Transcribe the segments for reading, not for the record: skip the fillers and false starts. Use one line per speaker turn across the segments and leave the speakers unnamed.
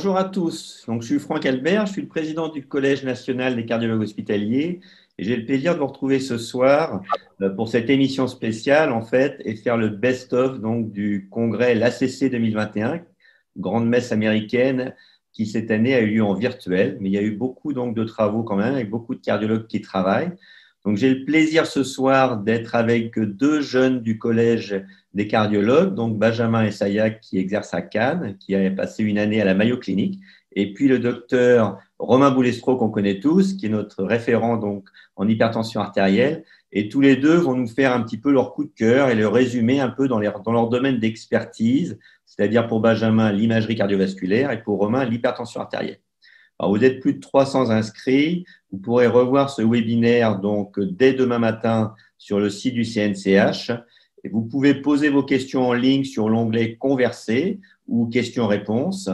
Bonjour à tous. Donc, je suis Franck Albert, je suis le président du Collège national des cardiologues hospitaliers et j'ai le plaisir de vous retrouver ce soir pour cette émission spéciale en fait et faire le best-of donc du congrès l'ACC 2021, grande messe américaine qui cette année a eu lieu en virtuel, mais il y a eu beaucoup donc de travaux quand même avec beaucoup de cardiologues qui travaillent. Donc, j'ai le plaisir ce soir d'être avec deux jeunes du Collège des cardiologues, donc Benjamin Essayag qui exerce à Cannes, qui a passé une année à la Mayo Clinique, et puis le docteur Romain Boulestro qu'on connaît tous, qui est notre référent donc en hypertension artérielle. Et tous les deux vont nous faire un petit peu leur coup de cœur et le résumer un peu dans leur domaine d'expertise, c'est-à-dire pour Benjamin l'imagerie cardiovasculaire et pour Romain l'hypertension artérielle. Alors, vous êtes plus de 300 inscrits. Vous pourrez revoir ce webinaire donc, dès demain matin sur le site du CNCH. Et vous pouvez poser vos questions en ligne sur l'onglet Converser ou questions-réponses.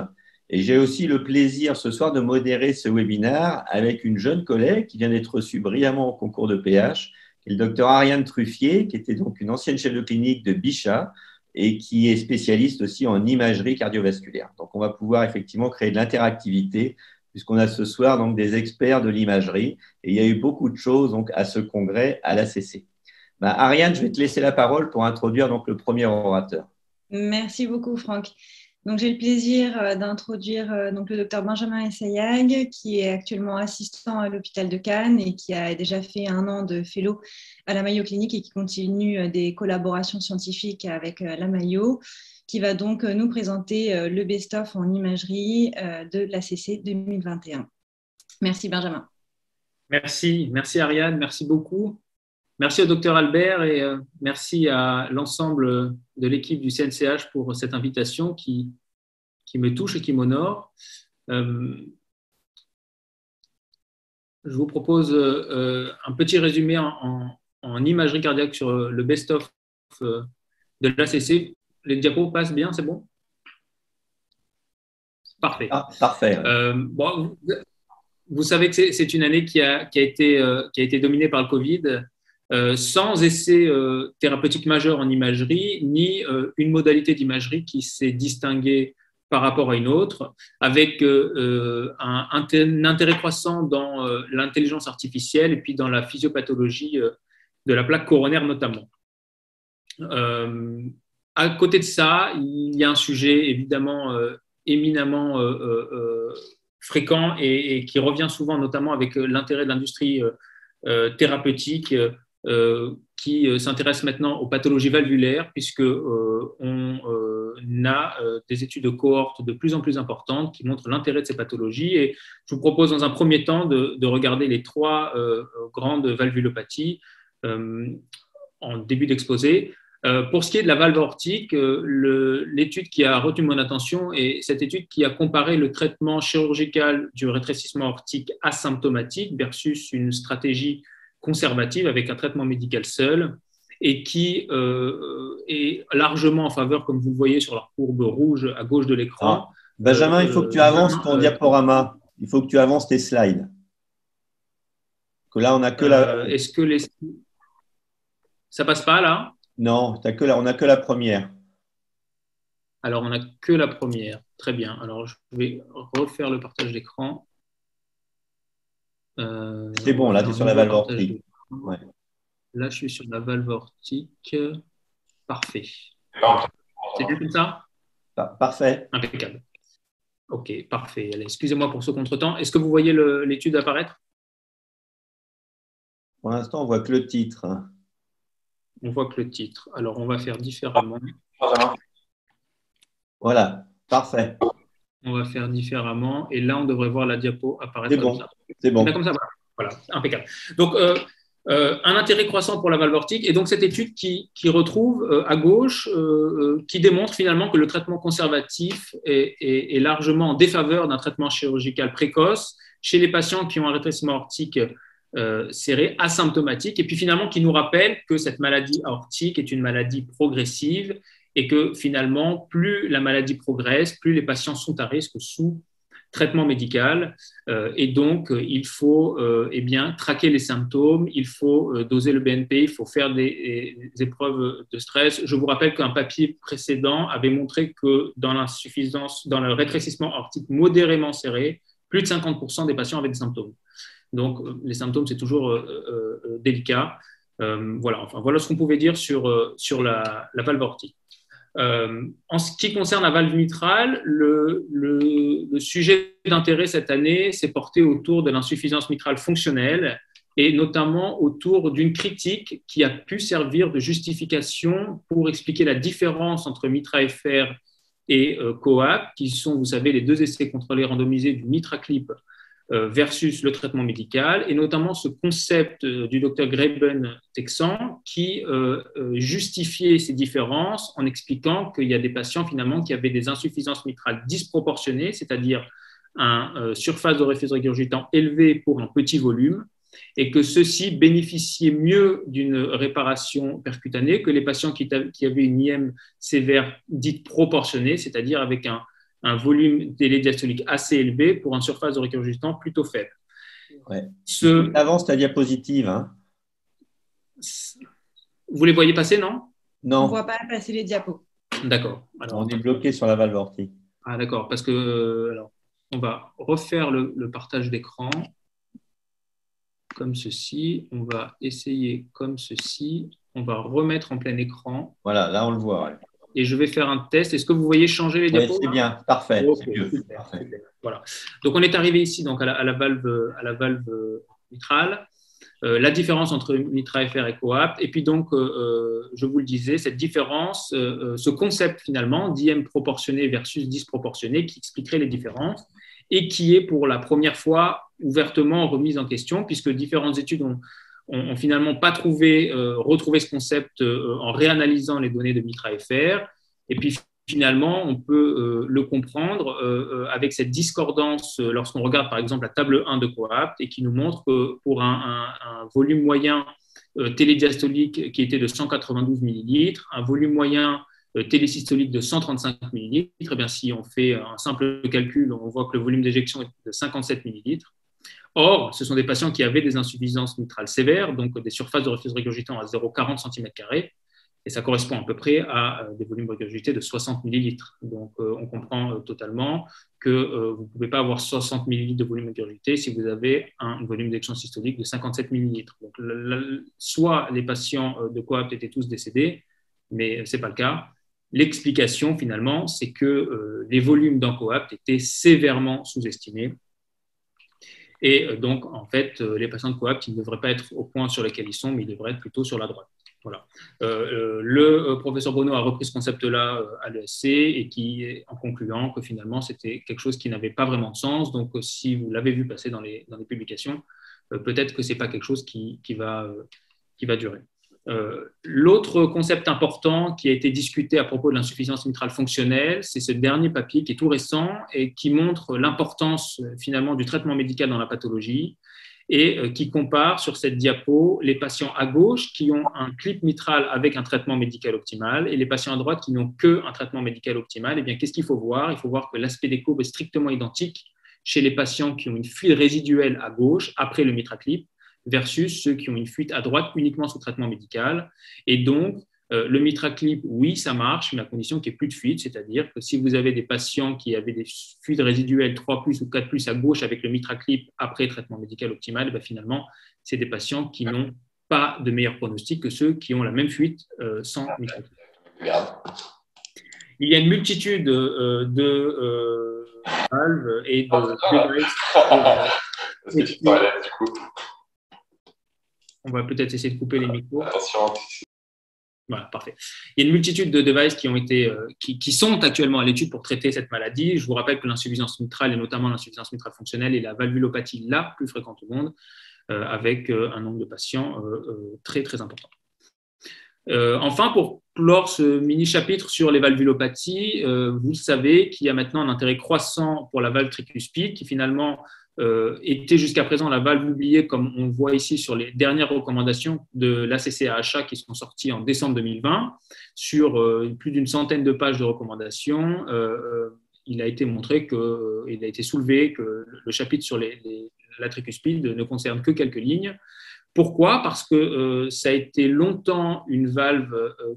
Et j'ai aussi le plaisir ce soir de modérer ce webinaire avec une jeune collègue qui vient d'être reçue brillamment au concours de PH, qui est le docteur Ariane Truffier, qui était donc une ancienne chef de clinique de Bichat et qui est spécialiste aussi en imagerie cardiovasculaire. Donc, on va pouvoir effectivement créer de l'interactivité puisqu'on a ce soir donc, des experts de l'imagerie. Et il y a eu beaucoup de choses donc, à ce congrès à l'ACC. Ariane, je vais te laisser la parole pour introduire donc, le premier orateur.
Merci beaucoup, Franck. Donc, j'ai le plaisir d'introduire donc, le docteur Benjamin Essayag, qui est actuellement assistant à l'hôpital de Cannes et qui a déjà fait 1 an de fellow à la Mayo Clinique et qui continue des collaborations scientifiques avec la Mayo, qui va donc nous présenter le best-of en imagerie de l'ACC 2021. Merci, Benjamin.
Merci Ariane, merci beaucoup. Merci au docteur Albert et merci à l'ensemble de l'équipe du CNCH pour cette invitation qui me touche et qui m'honore. Je vous propose un petit résumé en imagerie cardiaque sur le best-of de l'ACC. Les diapos passent bien, c'est bon? Parfait.
Parfait.
Bon, vous savez que c'est une année qui a été dominée par le Covid, sans essai thérapeutique majeur en imagerie, ni une modalité d'imagerie qui s'est distinguée par rapport à une autre, avec un intérêt croissant dans l'intelligence artificielle et puis dans la physiopathologie de la plaque coronaire notamment. À côté de ça, il y a un sujet évidemment éminemment fréquent et qui revient souvent, notamment avec l'intérêt de l'industrie thérapeutique qui s'intéresse maintenant aux pathologies valvulaires, puisqu'on a des études de cohorte de plus en plus importantes qui montrent l'intérêt de ces pathologies. Et je vous propose dans un premier temps de regarder les 3 grandes valvulopathies en début d'exposé. Pour ce qui est de la valve aortique, l'étude qui a retenu mon attention est cette étude qui a comparé le traitement chirurgical du rétrécissement aortique asymptomatique versus une stratégie conservative avec un traitement médical seul et qui est largement en faveur, comme vous le voyez sur la courbe rouge à gauche de l'écran.
Benjamin, il faut que tu avances ton diaporama. Il faut que tu avances tes slides. Que là, on n'a que la…
Est-ce que ça passe pas là?
Non, on n'a que la première.
Alors, on n'a que la première. Très bien. Alors, je vais refaire le partage d'écran.
C'est bon, là, tu es sur la valve aortique.
Ouais. Là, je suis sur la valve aortique. Parfait. C'est bien comme ça?
Parfait.
Impeccable. OK, parfait. Excusez-moi pour ce contretemps. Est-ce que vous voyez l'étude apparaître?
Pour l'instant, on ne voit que le titre.
On voit que le titre. Alors, on va faire différemment.
Voilà, parfait.
On va faire différemment. Et là, on devrait voir la diapo apparaître
comme ça. C'est bon.
Comme ça, voilà, impeccable. Donc, un intérêt croissant pour la valve aortique. Et donc, cette étude qui retrouve à gauche, qui démontre finalement que le traitement conservatif est largement en défaveur d'un traitement chirurgical précoce chez les patients qui ont un rétrécissement aortique serré, asymptomatique, et puis finalement qui nous rappelle que cette maladie aortique est une maladie progressive et que finalement, plus la maladie progresse, plus les patients sont à risque sous traitement médical. Et donc, il faut traquer les symptômes, il faut doser le BNP, il faut faire des épreuves de stress. Je vous rappelle qu'un papier précédent avait montré que dans le rétrécissement aortique modérément serré, plus de 50% des patients avaient des symptômes. Donc, les symptômes, c'est toujours délicat. Voilà ce qu'on pouvait dire sur la valve aortique. En ce qui concerne la valve mitrale, le sujet d'intérêt cette année s'est porté autour de l'insuffisance mitrale fonctionnelle et notamment autour d'une critique qui a pu servir de justification pour expliquer la différence entre MITRA-FR et COAPT, qui sont, vous savez, les deux essais contrôlés randomisés du MitraClip versus le traitement médical, et notamment ce concept du docteur Graben-Texan qui justifiait ces différences en expliquant qu'il y a des patients finalement qui avaient des insuffisances mitrales disproportionnées, c'est-à-dire une surface d'orifice régurgitant élevée pour un petit volume, et que ceux-ci bénéficiaient mieux d'une réparation percutanée que les patients qui avaient une IM sévère dite proportionnée, c'est-à-dire avec un volume télédiastolique assez élevé pour une surface de régurgitant plutôt faible.
Ouais. Avance ta diapositive. Hein.
Vous les voyez passer, non?
Non. On ne voit pas passer les diapos.
D'accord.
On est bloqué sur la valve aortique.
Ah, d'accord, parce que alors, on va refaire le partage d'écran comme ceci. On va essayer comme ceci. On va remettre en plein écran.
Voilà, là on le voit. Ouais.
Et je vais faire un test. Est-ce que vous voyez changer les diapos?
Oui, c'est bien, parfait.
Okay, super, parfait. Super. Voilà. Donc, on est arrivé ici donc, à la valve mitrale. La différence entre MITRA-FR et COAPT. Et puis, donc, je vous le disais, cette différence, ce concept finalement d'IM proportionné versus disproportionné qui expliquerait les différences et qui est pour la première fois ouvertement remise en question puisque différentes études ont finalement pas retrouvé ce concept en réanalysant les données de MITRA-FR. Et puis, finalement, on peut le comprendre avec cette discordance lorsqu'on regarde, par exemple, la table 1 de COAPT et qui nous montre que pour un volume moyen télédiastolique qui était de 192 millilitres, un volume moyen télésystolique de 135 millilitres, eh bien, si on fait un simple calcul, on voit que le volume d'éjection est de 57 millilitres. Or, ce sont des patients qui avaient des insuffisances mitrales sévères, donc des surfaces d'orifice régurgitant à 0,40 cm², et ça correspond à peu près à des volumes régurgités de 60 millilitres. Donc, on comprend totalement que vous ne pouvez pas avoir 60 millilitres de volume régurgité si vous avez un volume d'éjection systolique de 57 millilitres. Donc, soit les patients de COAPT étaient tous décédés, mais ce n'est pas le cas. L'explication, finalement, c'est que les volumes dans COAPT étaient sévèrement sous-estimés. Et donc, en fait, les patients de COAPT, ils ne devraient pas être au point sur lequel ils sont, mais ils devraient être plutôt sur la droite. Voilà. Le professeur Bono a repris ce concept-là à l'ESC et qui, en concluant que finalement, c'était quelque chose qui n'avait pas vraiment de sens. Donc, si vous l'avez vu passer dans les publications, peut-être que ce n'est pas quelque chose qui va durer. L'autre concept important qui a été discuté à propos de l'insuffisance mitrale fonctionnelle, c'est ce dernier papier qui est tout récent et qui montre l'importance finalement du traitement médical dans la pathologie et qui compare sur cette diapo les patients à gauche qui ont un clip mitral avec un traitement médical optimal et les patients à droite qui n'ont qu'un traitement médical optimal. Eh bien, qu'est-ce qu'il faut voir? Il faut voir que l'aspect des courbes est strictement identique chez les patients qui ont une fuite résiduelle à gauche après le MitraClip versus ceux qui ont une fuite à droite uniquement sous traitement médical. Et donc, le MitraClip, oui, ça marche, mais à condition qu'il n'y ait plus de fuite, c'est-à-dire que si vous avez des patients qui avaient des fuites résiduelles 3+ ou 4+ à gauche avec le MitraClip après traitement médical optimal, ben finalement, c'est des patients qui n'ont pas de meilleur pronostic que ceux qui ont la même fuite sans MitraClip. Il y a une multitude de valves et de devices. On va peut-être essayer de couper les micros.
Attention.
Voilà, parfait. Il y a une multitude de devices qui sont actuellement à l'étude pour traiter cette maladie. Je vous rappelle que l'insuffisance mitrale, et notamment l'insuffisance mitrale fonctionnelle, est la valvulopathie la plus fréquente au monde, avec un nombre de patients très, très important. Enfin, pour clore ce mini-chapitre sur les valvulopathies, vous savez qu'il y a maintenant un intérêt croissant pour la valve tricuspide, qui finalement était jusqu'à présent la valve oubliée, comme on voit ici sur les dernières recommandations de l'ACC-AHA qui sont sorties en décembre 2020, sur plus d'une centaine de pages de recommandations. il a été montré il a été soulevé que le chapitre sur la tricuspide ne concerne que quelques lignes. Pourquoi ? Parce que ça a été longtemps une valve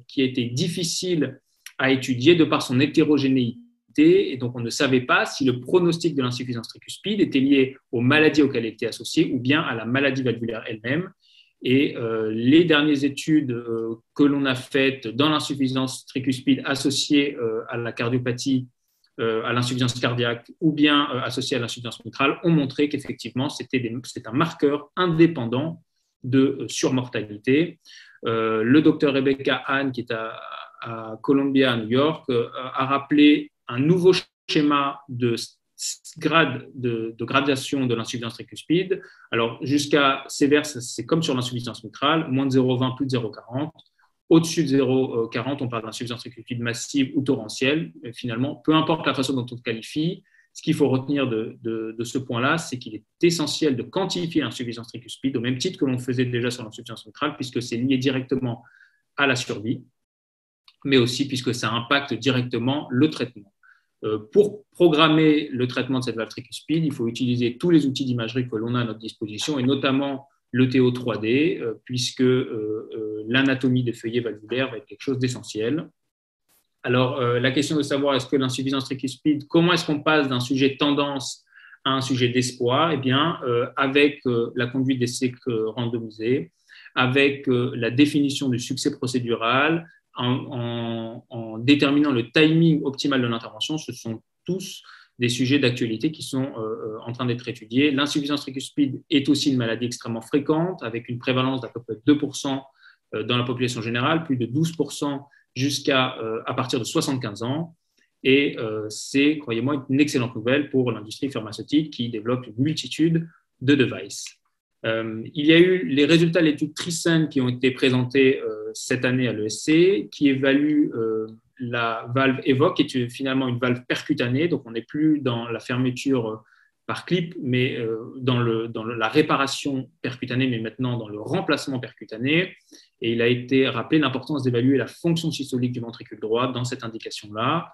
qui a été difficile à étudier de par son hétérogénéité, et donc on ne savait pas si le pronostic de l'insuffisance tricuspide était lié aux maladies auxquelles elle était associée ou bien à la maladie valvulaire elle-même. Et les dernières études que l'on a faites dans l'insuffisance tricuspide associée à la cardiopathie, à l'insuffisance cardiaque ou bien associée à l'insuffisance mitrale ont montré qu'effectivement c'est un marqueur indépendant de surmortalité. Le docteur Rebecca Hahn, qui est à Columbia, à New York, a rappelé un nouveau schéma de gradation de l'insuffisance tricuspide. Alors, jusqu'à sévère, c'est comme sur l'insuffisance mitrale, moins de 0,20, plus de 0,40. Au-dessus de 0,40, on parle d'insuffisance tricuspide massive ou torrentielle. Et finalement, peu importe la façon dont on qualifie, ce qu'il faut retenir de ce point-là, c'est qu'il est essentiel de quantifier l'insuffisance tricuspide au même titre que l'on faisait déjà sur l'insuffisance mitrale, puisque c'est lié directement à la survie, mais aussi puisque ça impacte directement le traitement. Pour programmer le traitement de cette valve tricuspide, il faut utiliser tous les outils d'imagerie que l'on a à notre disposition, et notamment le TO 3D, puisque l'anatomie des feuillets valvulaires va être quelque chose d'essentiel. Alors, la question de savoir est-ce que l'insuffisance tricuspide, comment est-ce qu'on passe d'un sujet de tendance à un sujet d'espoir ? Eh bien, avec la conduite d'essais randomisés, avec la définition du succès procédural, en déterminant le timing optimal de l'intervention, ce sont tous des sujets d'actualité qui sont en train d'être étudiés. L'insuffisance tricuspide est aussi une maladie extrêmement fréquente, avec une prévalence d'à peu près 2% dans la population générale, plus de 12% à partir de 75 ans. Et c'est, croyez-moi, une excellente nouvelle pour l'industrie pharmaceutique qui développe une multitude de devices. Il y a eu les résultats de l'étude TRISCEN qui ont été présentés cette année à l'ESC, qui évalue la valve EVOQUE, qui est finalement une valve percutanée. Donc, on n'est plus dans la fermeture par clip, mais dans la réparation percutanée, mais maintenant dans le remplacement percutané. Et il a été rappelé l'importance d'évaluer la fonction systolique du ventricule droit dans cette indication-là.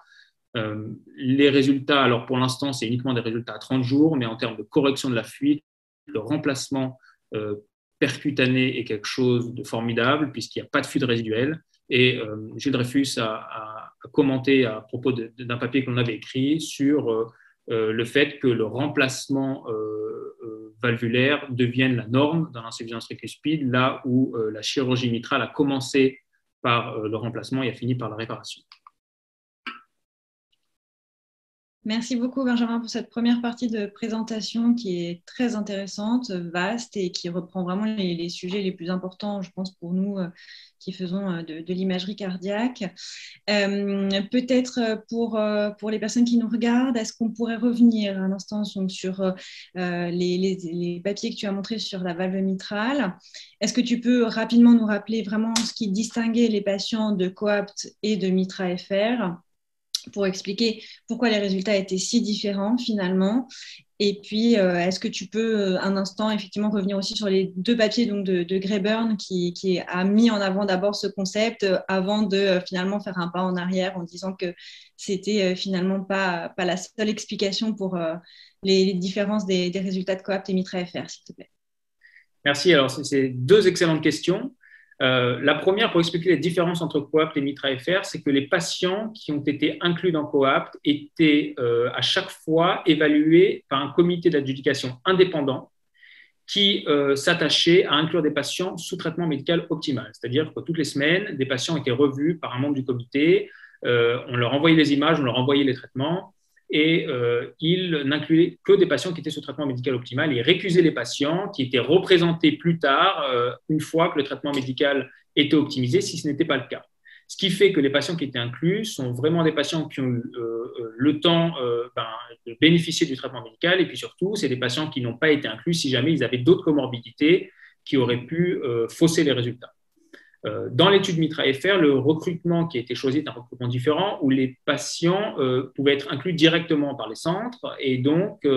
Les résultats, alors pour l'instant, c'est uniquement des résultats à 30 jours, mais en termes de correction de la fuite, le remplacement percutané est quelque chose de formidable puisqu'il n'y a pas de fuite résiduelle. Et Gilles Dreyfus a commenté à propos d'un papier qu'on avait écrit sur le fait que le remplacement valvulaire devienne la norme dans l'insuffisance tricuspide, là où la chirurgie mitrale a commencé par le remplacement et a fini par la réparation.
Merci beaucoup, Benjamin, pour cette première partie de présentation qui est très intéressante, vaste et qui reprend vraiment les sujets les plus importants, je pense, pour nous qui faisons de l'imagerie cardiaque. Peut-être pour les personnes qui nous regardent, est-ce qu'on pourrait revenir un instant sur les papiers que tu as montrés sur la valve mitrale ? Est-ce que tu peux rapidement nous rappeler vraiment ce qui distinguait les patients de COAPT et de MITRA-FR ? Pour expliquer pourquoi les résultats étaient si différents finalement. Et puis, est-ce que tu peux un instant effectivement revenir aussi sur les deux papiers donc de Grayburn qui a mis en avant d'abord ce concept avant de finalement faire un pas en arrière en disant que c'était finalement pas la seule explication pour les différences des résultats de COAPT et MITRA-FR, s'il te plaît.
Merci. Alors, c'est deux excellentes questions. La première, pour expliquer les différences entre COAPT et MITRA-FR, c'est que les patients qui ont été inclus dans COAPT étaient à chaque fois évalués par un comité d'adjudication indépendant qui s'attachait à inclure des patients sous traitement médical optimal. C'est-à-dire que toutes les semaines, des patients étaient revus par un membre du comité, on leur envoyait les images, on leur envoyait les traitements, et il n'incluait que des patients qui étaient sous traitement médical optimal et récusait les patients qui étaient représentés plus tard, une fois que le traitement médical était optimisé, si ce n'était pas le cas. Ce qui fait que les patients qui étaient inclus sont vraiment des patients qui ont eu le temps de bénéficier du traitement médical, et puis surtout, c'est des patients qui n'ont pas été inclus si jamais ils avaient d'autres comorbidités qui auraient pu fausser les résultats. Dans l'étude MITRA-FR, le recrutement qui a été choisi est un recrutement différent où les patients pouvaient être inclus directement par les centres, et donc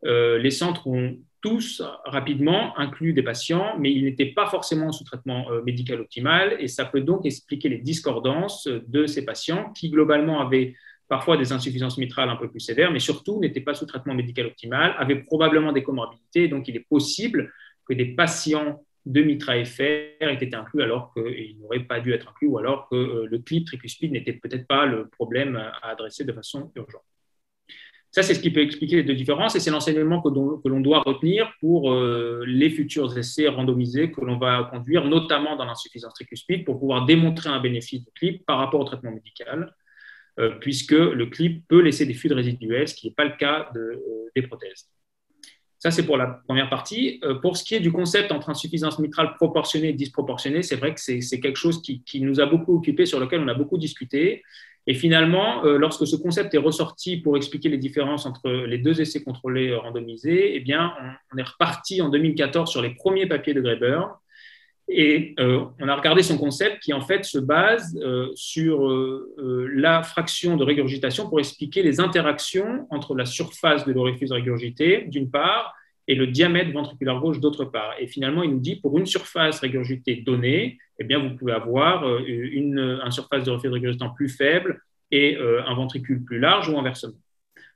les centres ont tous rapidement inclus des patients, mais ils n'étaient pas forcément sous traitement médical optimal, et ça peut donc expliquer les discordances de ces patients qui globalement avaient parfois des insuffisances mitrales un peu plus sévères, mais surtout n'étaient pas sous traitement médical optimal, avaient probablement des comorbidités. Donc, il est possible que des patients de MITRA-FR aient été inclus alors qu'ils n'auraient pas dû être inclus, ou alors que le clip tricuspide n'était peut-être pas le problème à adresser de façon urgente. Ça, c'est ce qui peut expliquer les deux différences et c'est l'enseignement que l'on doit retenir pour les futurs essais randomisés que l'on va conduire, notamment dans l'insuffisance tricuspide, pour pouvoir démontrer un bénéfice du clip par rapport au traitement médical, puisque le clip peut laisser des fluides résiduels, ce qui n'est pas le cas des prothèses. Ça, c'est pour la première partie. Pour ce qui est du concept entre insuffisance mitrale proportionnée et disproportionnée, c'est vrai que c'est quelque chose qui nous a beaucoup occupé, sur lequel on a beaucoup discuté. Et finalement, lorsque ce concept est ressorti pour expliquer les différences entre les deux essais contrôlés randomisés, eh bien, on est reparti en 2014 sur les premiers papiers de Graeber. Et on a regardé son concept qui, en fait, se base sur la fraction de régurgitation pour expliquer les interactions entre la surface de l'orifice régurgité, d'une part, et le diamètre ventriculaire gauche, d'autre part. Et finalement, il nous dit, pour une surface régurgitée donnée, eh bien, vous pouvez avoir une surface d'orifice régurgitant plus faible et un ventricule plus large ou inversement.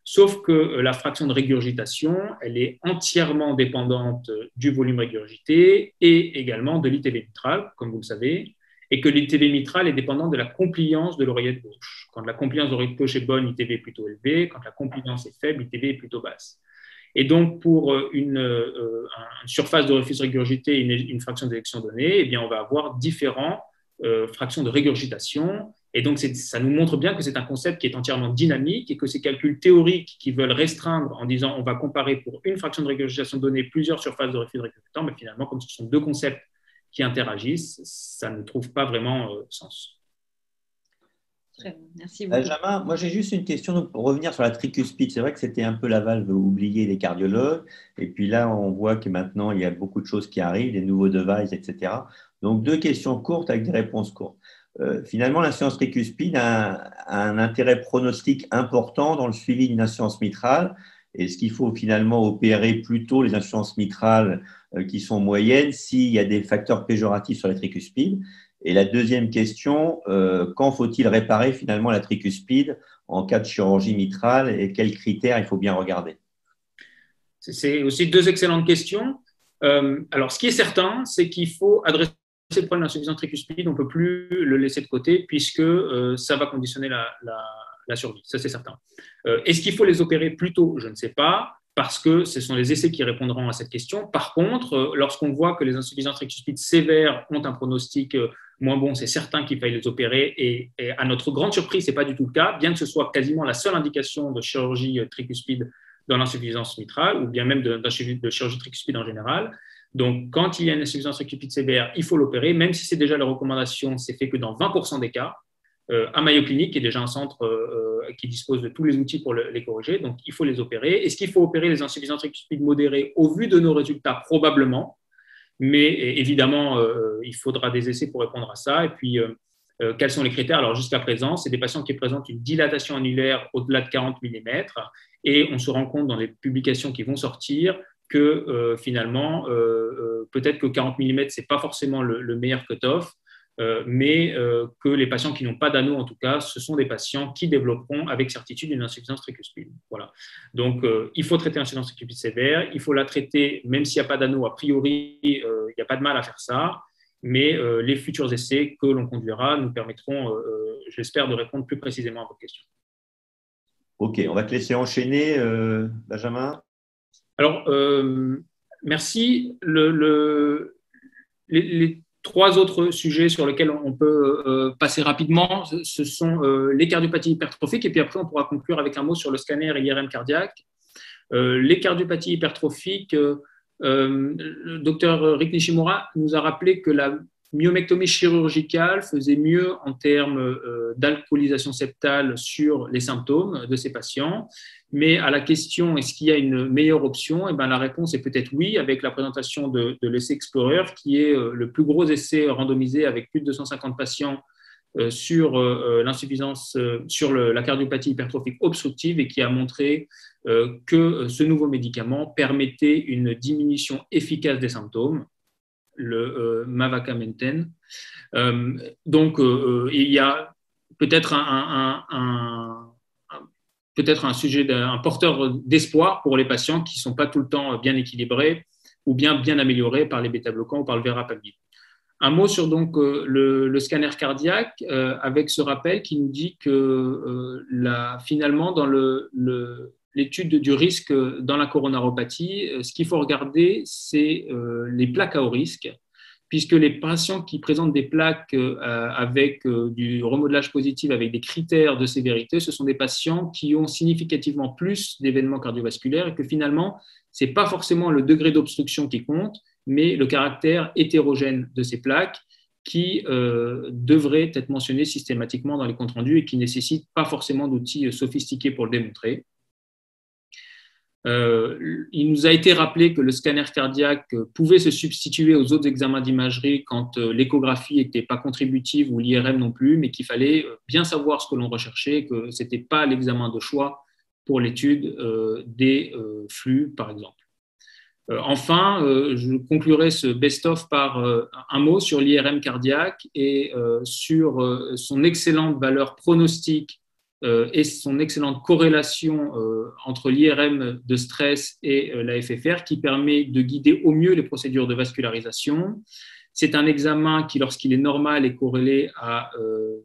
Sauf que la fraction de régurgitation, elle est entièrement dépendante du volume régurgité et également de l'ITV mitral, comme vous le savez, et que l'ITV mitral est dépendant de la compliance de l'oreillette gauche. Quand la compliance de l'oreillette gauche est bonne, l'ITV est plutôt élevé. Quand la compliance est faible, l'ITV est plutôt basse. Et donc, pour une surface d'orifice régurgité et une fraction d'éjection donnée, eh bien, on va avoir différentes fractions de régurgitation. Et donc, ça nous montre bien que c'est un concept qui est entièrement dynamique et que ces calculs théoriques qui veulent restreindre en disant on va comparer pour une fraction de régurgitation donnée plusieurs surfaces d'orifice régurgitant, mais finalement, comme ce sont deux concepts qui interagissent, ça ne trouve pas vraiment sens.
Très bien, merci beaucoup.
Benjamin, moi j'ai juste une question pour revenir sur la tricuspide. C'est vrai que c'était un peu la valve oubliée des cardiologues. Et puis là, on voit que maintenant, il y a beaucoup de choses qui arrivent, des nouveaux devices, etc. Donc, deux questions courtes avec des réponses courtes. Finalement, l'insuffisance tricuspide a un intérêt pronostique important dans le suivi d'une insuffisance mitrale. Est-ce qu'il faut finalement opérer plutôt les insuffisances mitrales qui sont moyennes s'il y a des facteurs péjoratifs sur la tricuspide? Et la deuxième question, quand faut-il réparer finalement la tricuspide en cas de chirurgie mitrale et quels critères il faut bien regarder?
C'est aussi deux excellentes questions. Alors, ce qui est certain, c'est qu'il faut adresser le problème d'insuffisance tricuspide. On ne peut plus le laisser de côté puisque ça va conditionner la survie. Ça, c'est certain. Est-ce qu'il faut les opérer plus tôt? Je ne sais pas, parce que ce sont les essais qui répondront à cette question. Par contre, lorsqu'on voit que les insuffisances tricuspides sévères ont un pronostic moins bon, c'est certain qu'il faille les opérer. Et à notre grande surprise, ce n'est pas du tout le cas, bien que ce soit quasiment la seule indication de chirurgie tricuspide dans l'insuffisance mitrale, ou bien même de chirurgie tricuspide en général. Donc, quand il y a une insuffisance tricuspide sévère, il faut l'opérer, même si c'est déjà la recommandation, c'est fait que dans 20% des cas. À Mayo Clinic, qui est déjà un centre qui dispose de tous les outils pour les corriger, donc il faut les opérer. Est-ce qu'il faut opérer les insuffisances tricuspides modérées au vu de nos résultats? Probablement, mais évidemment, il faudra des essais pour répondre à ça. Et puis, quels sont les critères? Alors, jusqu'à présent, c'est des patients qui présentent une dilatation annulaire au-delà de 40 mm, et on se rend compte dans les publications qui vont sortir que finalement, peut-être que 40 mm, ce n'est pas forcément le meilleur cut-off, mais que les patients qui n'ont pas d'anneau, en tout cas, ce sont des patients qui développeront avec certitude une insuffisance tricuspide. Voilà. Donc, il faut traiter l'insuffisance tricuspide sévère, il faut la traiter, même s'il n'y a pas d'anneau, a priori, il n'y a pas de mal à faire ça, mais les futurs essais que l'on conduira nous permettront, j'espère, de répondre plus précisément à votre question.
Ok, on va te laisser enchaîner, Benjamin.
Alors, merci. Les trois autres sujets sur lesquels on peut passer rapidement, ce sont les cardiopathies hypertrophiques, et puis après, on pourra conclure avec un mot sur le scanner et l'IRM cardiaque. Les cardiopathies hypertrophiques, le docteur Rick Nishimura nous a rappelé que la myomectomie chirurgicale faisait mieux en termes d'alcoolisation septale sur les symptômes de ces patients. Mais à la question, est-ce qu'il y a une meilleure option? Eh bien, la réponse est peut-être oui, avec la présentation de l'essai Explorer, qui est le plus gros essai randomisé avec plus de 250 patients sur l'insuffisance, sur la cardiopathie hypertrophique obstructive, et qui a montré que ce nouveau médicament permettait une diminution efficace des symptômes, le mavacamten. Donc, il y a peut-être un peut-être un porteur d'espoir pour les patients qui ne sont pas tout le temps bien équilibrés ou bien améliorés par les bêta-bloquants ou par le verapamil. Un mot sur donc le scanner cardiaque avec ce rappel qui nous dit que finalement dans l'étude du risque dans la coronaropathie, ce qu'il faut regarder, c'est les plaques à haut risque, puisque les patients qui présentent des plaques avec du remodelage positif, avec des critères de sévérité, ce sont des patients qui ont significativement plus d'événements cardiovasculaires et que finalement, ce n'est pas forcément le degré d'obstruction qui compte, mais le caractère hétérogène de ces plaques qui devrait être mentionné systématiquement dans les comptes rendus et qui ne nécessitent pas forcément d'outils sophistiqués pour le démontrer. Il nous a été rappelé que le scanner cardiaque pouvait se substituer aux autres examens d'imagerie quand l'échographie n'était pas contributive ou l'IRM non plus, mais qu'il fallait bien savoir ce que l'on recherchait, que ce n'était pas l'examen de choix pour l'étude des flux, par exemple. Enfin, je conclurai ce best-of par un mot sur l'IRM cardiaque et sur son excellente valeur pronostique et son excellente corrélation entre l'IRM de stress et la FFR qui permet de guider au mieux les procédures de vascularisation. C'est un examen qui, lorsqu'il est normal, est corrélé à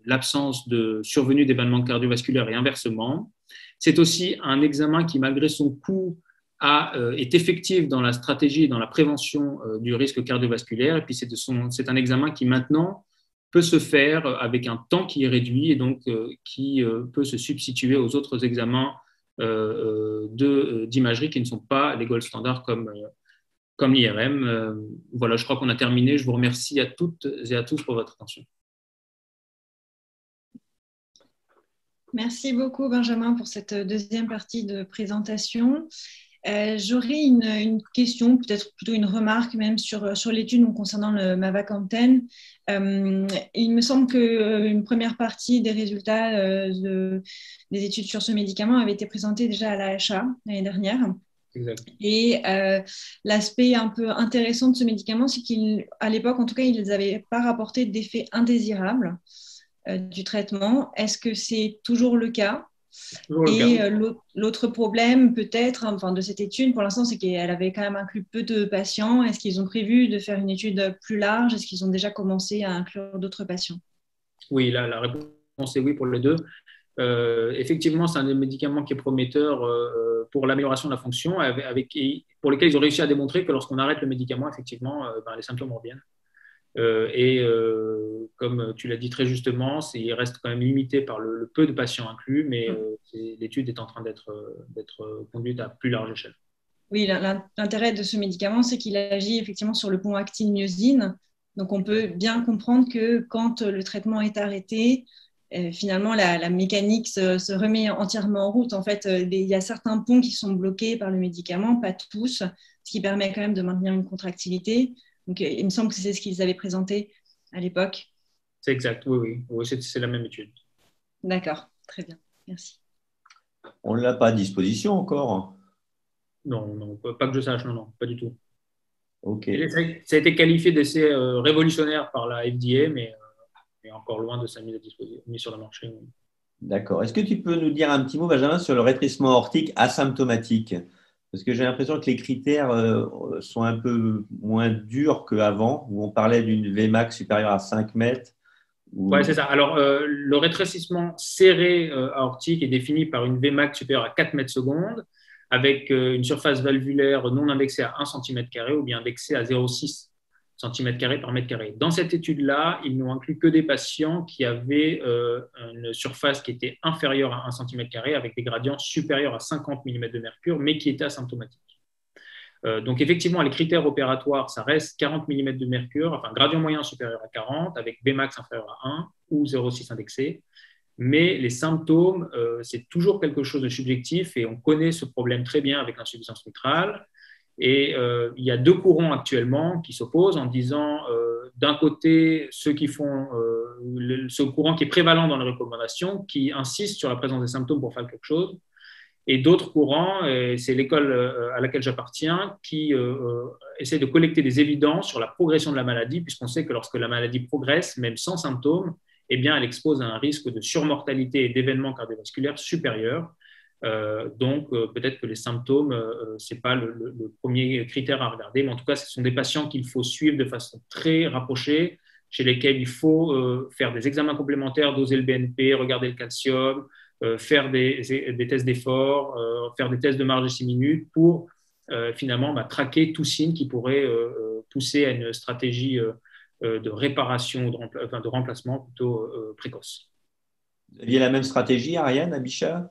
l'absence de survenue d'événements cardiovasculaires et inversement. C'est aussi un examen qui, malgré son coût, est effectif dans la stratégie et dans la prévention du risque cardiovasculaire. Et puis, c'est un examen qui, maintenant, peut se faire avec un temps qui est réduit et donc qui peut se substituer aux autres examens d'imagerie qui ne sont pas les gold standards comme l'IRM. Voilà, je crois qu'on a terminé. Je vous remercie à toutes et à tous pour votre attention.
Merci beaucoup, Benjamin, pour cette deuxième partie de présentation. J'aurais une question, peut-être plutôt une remarque même sur l'étude concernant le mavacamten. Il me semble qu'une première partie des résultats des études sur ce médicament avait été présentée déjà à l'AHA l'année dernière.
Exact.
Et l'aspect un peu intéressant de ce médicament, c'est qu'à l'époque, en tout cas, ils n'avaient pas rapporté d'effets indésirables du traitement. Est-ce que c'est toujours le cas ? Et l'autre problème peut-être de cette étude pour l'instant, c'est qu'elle avait quand même inclus peu de patients. Est-ce qu'ils ont prévu de faire une étude plus large? Est-ce qu'ils ont déjà commencé à inclure d'autres patients?
Oui, la réponse est oui pour les deux. Effectivement, c'est un des médicaments qui est prometteur pour l'amélioration de la fonction, pour lesquels ils ont réussi à démontrer que lorsqu'on arrête le médicament, effectivement, les symptômes reviennent. Comme tu l'as dit très justement, il reste quand même limité par le peu de patients inclus, mais l'étude est en train d'être conduite à plus large échelle.
Oui, l'intérêt de ce médicament, c'est qu'il agit effectivement sur le pont actine-myosine. Donc, on peut bien comprendre que quand le traitement est arrêté, finalement, la mécanique se remet entièrement en route. En fait, il y a certains ponts qui sont bloqués par le médicament, pas tous, ce qui permet quand même de maintenir une contractilité. Donc, il me semble que c'est ce qu'ils avaient présenté à l'époque.
C'est exact, oui, c'est la même étude.
D'accord, très bien, merci.
On ne l'a pas à disposition encore?
Non, pas que je sache, non, pas du tout.
Ok.
Ça a été qualifié d'essai révolutionnaire par la FDA, mais encore loin de sa mise sur le marché.
D'accord. Est-ce que tu peux nous dire un petit mot, Benjamin, sur le rétrécissement aortique asymptomatique? Parce que j'ai l'impression que les critères sont un peu moins durs qu'avant, où on parlait d'une Vmax supérieure à 5 mètres.
Oui, c'est ça. Alors, le rétrécissement serré aortique est défini par une Vmax supérieure à 4 mètres secondes, avec une surface valvulaire non indexée à 1 cm² ou bien indexée à 0,6 cm² par mètre carré. Dans cette étude-là, ils n'ont inclus que des patients qui avaient une surface qui était inférieure à 1 cm² avec des gradients supérieurs à 50 mm de mercure, mais qui étaient asymptomatiques. Donc, effectivement, les critères opératoires, ça reste 40 mm de mercure, enfin, gradient moyen supérieur à 40, avec Vmax inférieur à 1 ou 0,6 indexé. Mais les symptômes, c'est toujours quelque chose de subjectif et on connaît ce problème très bien avec l'insuffisance mitrale. Et il y a deux courants actuellement qui s'opposent en disant, d'un côté, ceux qui font ce courant qui est prévalent dans les recommandations, qui insiste sur la présence des symptômes pour faire quelque chose, et d'autres courants, c'est l'école à laquelle j'appartiens, qui essaie de collecter des évidences sur la progression de la maladie, puisqu'on sait que lorsque la maladie progresse, même sans symptômes, eh bien, elle expose à un risque de surmortalité et d'événements cardiovasculaires supérieurs. Donc, peut-être que les symptômes, ce n'est pas le premier critère à regarder, mais en tout cas, ce sont des patients qu'il faut suivre de façon très rapprochée, chez lesquels il faut faire des examens complémentaires, doser le BNP, regarder le calcium, faire des tests d'effort, faire des tests de marge de 6 minutes pour finalement traquer tout signe qui pourrait pousser à une stratégie de réparation, de remplacement plutôt précoce.
Vous aviez la même stratégie, Ariane, à Bichat?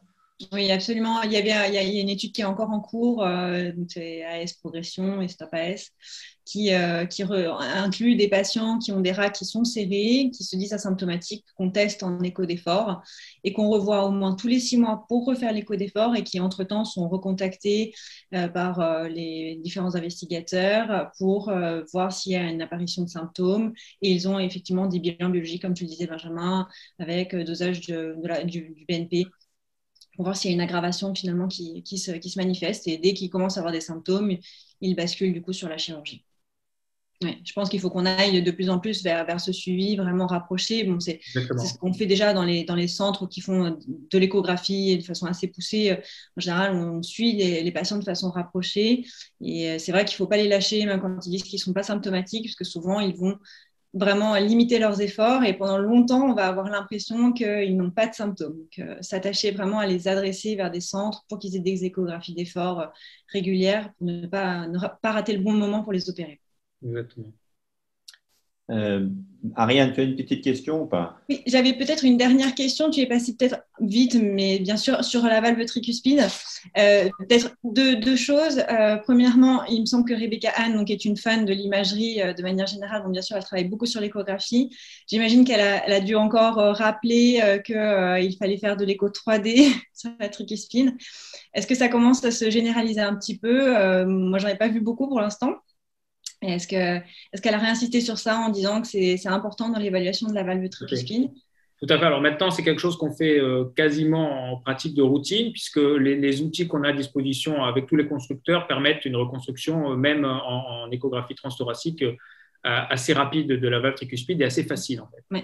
Oui, absolument. Il y a une étude qui est encore en cours, c'est AS Progression et Stop AS, qui inclut des patients qui ont des rats qui sont serrés, qui se disent asymptomatiques, qu'on teste en écho d'effort et qu'on revoit au moins tous les 6 mois pour refaire l'écho d'effort et qui, entre-temps, sont recontactés par les différents investigateurs pour voir s'il y a une apparition de symptômes. Et ils ont effectivement des bilans biologiques, comme tu le disais, Benjamin, avec dosage du BNP, pour voir s'il y a une aggravation finalement qui se manifeste. Et dès qu'ils commencent à avoir des symptômes, ils basculent du coup sur la chirurgie. Ouais, je pense qu'il faut qu'on aille de plus en plus vers ce suivi vraiment rapproché. Bon, c'est ce qu'on fait déjà dans les centres qui font de l'échographie de façon assez poussée. En général, on suit les patients de façon rapprochée. Et c'est vrai qu'il ne faut pas les lâcher, même quand ils disent qu'ils ne sont pas symptomatiques, parce que souvent, ils vont vraiment limiter leurs efforts et pendant longtemps, on va avoir l'impression qu'ils n'ont pas de symptômes. Donc, s'attacher vraiment à les adresser vers des centres pour qu'ils aient des échographies d'efforts régulières pour ne pas rater le bon moment pour les opérer.
Exactement.
Ariane, tu as une petite question ou pas?
Oui, j'avais peut-être une dernière question. Tu es passé peut-être vite, mais bien sûr, sur la valve tricuspide. Peut-être deux choses. Premièrement, il me semble que Rebecca Anne donc, est une fan de l'imagerie de manière générale. Donc, bien sûr, elle travaille beaucoup sur l'échographie. J'imagine qu'elle a dû encore rappeler qu'il fallait faire de l'écho 3D sur la tricuspide. Est-ce que ça commence à se généraliser un petit peu? Moi, j'en ai pas vu beaucoup pour l'instant. Est-ce qu'elle a réinsisté sur ça en disant que c'est important dans l'évaluation de la valve tricuspide?
Tout à fait. Alors maintenant, c'est quelque chose qu'on fait quasiment en pratique de routine, puisque les outils qu'on a à disposition avec tous les constructeurs permettent une reconstruction, même en échographie transthoracique, assez rapide de la valve tricuspide et assez facile en fait.
Ouais.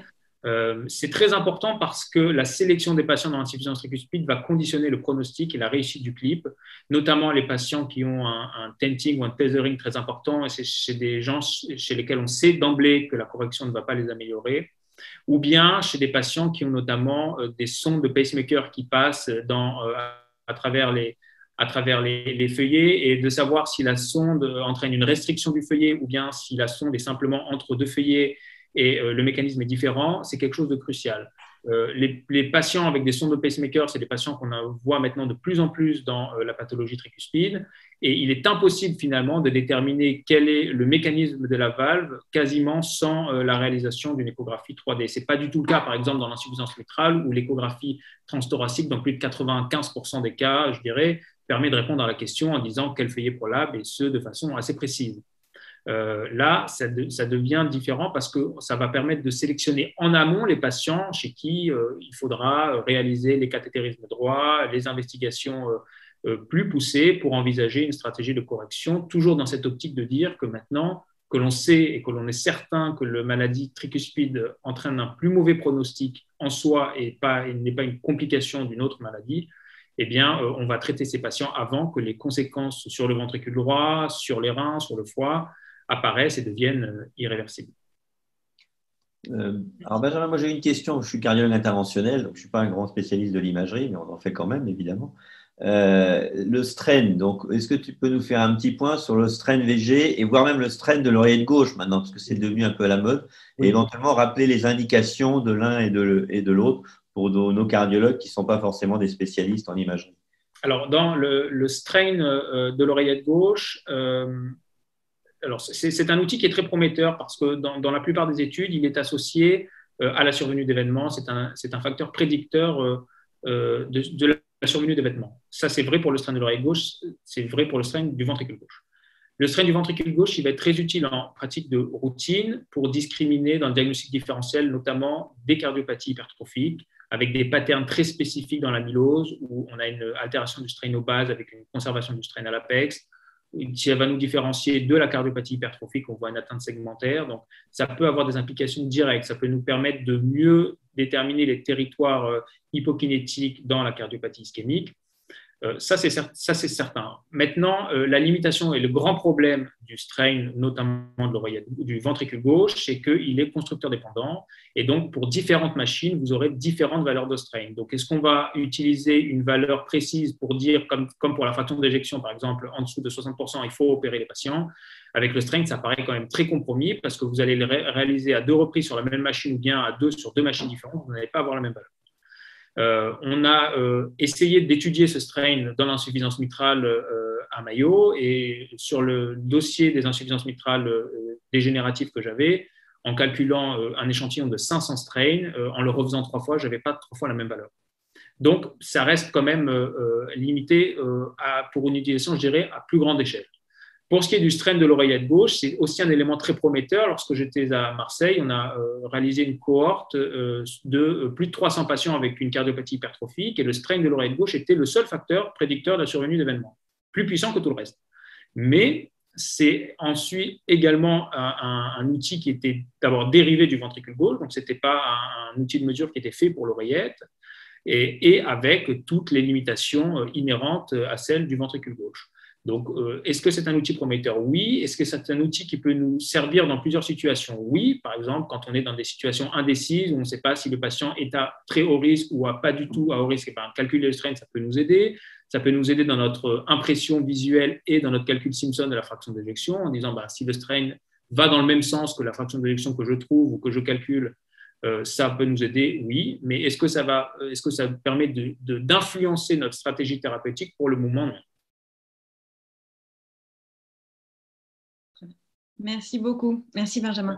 C'est très important parce que la sélection des patients dans l'insuffisance tricuspide va conditionner le pronostic et la réussite du clip, notamment les patients qui ont un tenting ou un tethering très important. C'est des gens chez lesquels on sait d'emblée que la correction ne va pas les améliorer, ou bien chez des patients qui ont notamment des sondes de pacemaker qui passent à travers les feuillets, et de savoir si la sonde entraîne une restriction du feuillet ou bien si la sonde est simplement entre deux feuillets et le mécanisme est différent, c'est quelque chose de crucial. Les patients avec des sondes de pacemaker, c'est des patients qu'on voit maintenant de plus en plus dans la pathologie tricuspide, et il est impossible finalement de déterminer quel est le mécanisme de la valve quasiment sans la réalisation d'une échographie 3D. Ce n'est pas du tout le cas, par exemple, dans l'insuffisance mitrale, où l'échographie transthoracique, dans plus de 95% des cas, je dirais, permet de répondre à la question en disant quel feuillet prolapse, et ce, de façon assez précise. Là, ça devient différent parce que ça va permettre de sélectionner en amont les patients chez qui il faudra réaliser les cathétérismes droits, les investigations plus poussées pour envisager une stratégie de correction, toujours dans cette optique de dire que maintenant que l'on sait et que l'on est certain que la maladie tricuspide entraîne un plus mauvais pronostic en soi et n'est pas une complication d'une autre maladie, eh bien, on va traiter ces patients avant que les conséquences sur le ventricule droit, sur les reins, sur le foie, apparaissent et deviennent irréversibles.
Alors Benjamin, moi j'ai une question. Je suis cardiologue interventionnel, donc je ne suis pas un grand spécialiste de l'imagerie, mais on en fait quand même, évidemment. Le strain, donc est-ce que tu peux nous faire un petit point sur le strain VG et voire même le strain de l'oreillette gauche maintenant, parce que c'est devenu un peu à la mode, et éventuellement rappeler les indications de l'un et de l'autre pour nos cardiologues qui ne sont pas forcément des spécialistes en imagerie.
Alors, dans le strain de l'oreillette gauche, alors c'est un outil qui est très prometteur parce que dans la plupart des études, il est associé à la survenue d'événements. C'est un facteur prédicteur de la survenue d'événements. Ça, c'est vrai pour le strain de l'oreillette gauche, c'est vrai pour le strain du ventricule gauche. Le strain du ventricule gauche, il va être très utile en pratique de routine pour discriminer dans le diagnostic différentiel, notamment des cardiopathies hypertrophiques, avec des patterns très spécifiques dans l'amylose, où on a une altération du strain aux bases avec une conservation du strain à l'apex. Ça va nous différencier de la cardiopathie hypertrophique, on voit une atteinte segmentaire. Donc, ça peut avoir des implications directes. Ça peut nous permettre de mieux déterminer les territoires hypokinétiques dans la cardiopathie ischémique. Ça, c'est certain. Maintenant, la limitation et le grand problème du strain, notamment de l'oreillette, du ventricule gauche, c'est qu'il est constructeur dépendant. Et donc, pour différentes machines, vous aurez différentes valeurs de strain. Donc, est-ce qu'on va utiliser une valeur précise pour dire, comme pour la fraction d'éjection, par exemple, en dessous de 60%, il faut opérer les patients? Avec le strain, ça paraît quand même très compromis parce que vous allez le réaliser à 2 reprises sur la même machine ou bien à 2 sur 2 machines différentes. Vous n'allez pas avoir la même valeur. On a essayé d'étudier ce strain dans l'insuffisance mitrale à Mayo, et sur le dossier des insuffisances mitrales dégénératives que j'avais, en calculant un échantillon de 500 strains, en le refaisant 3 fois, je n'avais pas 3 fois la même valeur. Donc, ça reste quand même limité pour une utilisation, je dirais, à plus grande échelle. Pour ce qui est du strain de l'oreillette gauche, c'est aussi un élément très prometteur. Lorsque j'étais à Marseille, on a réalisé une cohorte de plus de 300 patients avec une cardiopathie hypertrophique, et le strain de l'oreillette gauche était le seul facteur prédicteur de la survenue d'événements, plus puissant que tout le reste. Mais c'est ensuite également un outil qui était d'abord dérivé du ventricule gauche, donc ce n'était pas un outil de mesure qui était fait pour l'oreillette, et avec toutes les limitations inhérentes à celles du ventricule gauche. Donc, est-ce que c'est un outil prometteur? Oui. Est-ce que c'est un outil qui peut nous servir dans plusieurs situations? Oui. Par exemple, quand on est dans des situations indécises où on ne sait pas si le patient est à très haut risque ou pas du tout à haut risque, et calculer le strain, ça peut nous aider. Ça peut nous aider dans notre impression visuelle et dans notre calcul Simpson de la fraction d'éjection, en disant si le strain va dans le même sens que la fraction d'éjection que je trouve ou que je calcule, ça peut nous aider, oui. Mais est-ce que ça permet d'influencer notre stratégie thérapeutique? Pour le moment, non.
Merci beaucoup. Merci Benjamin.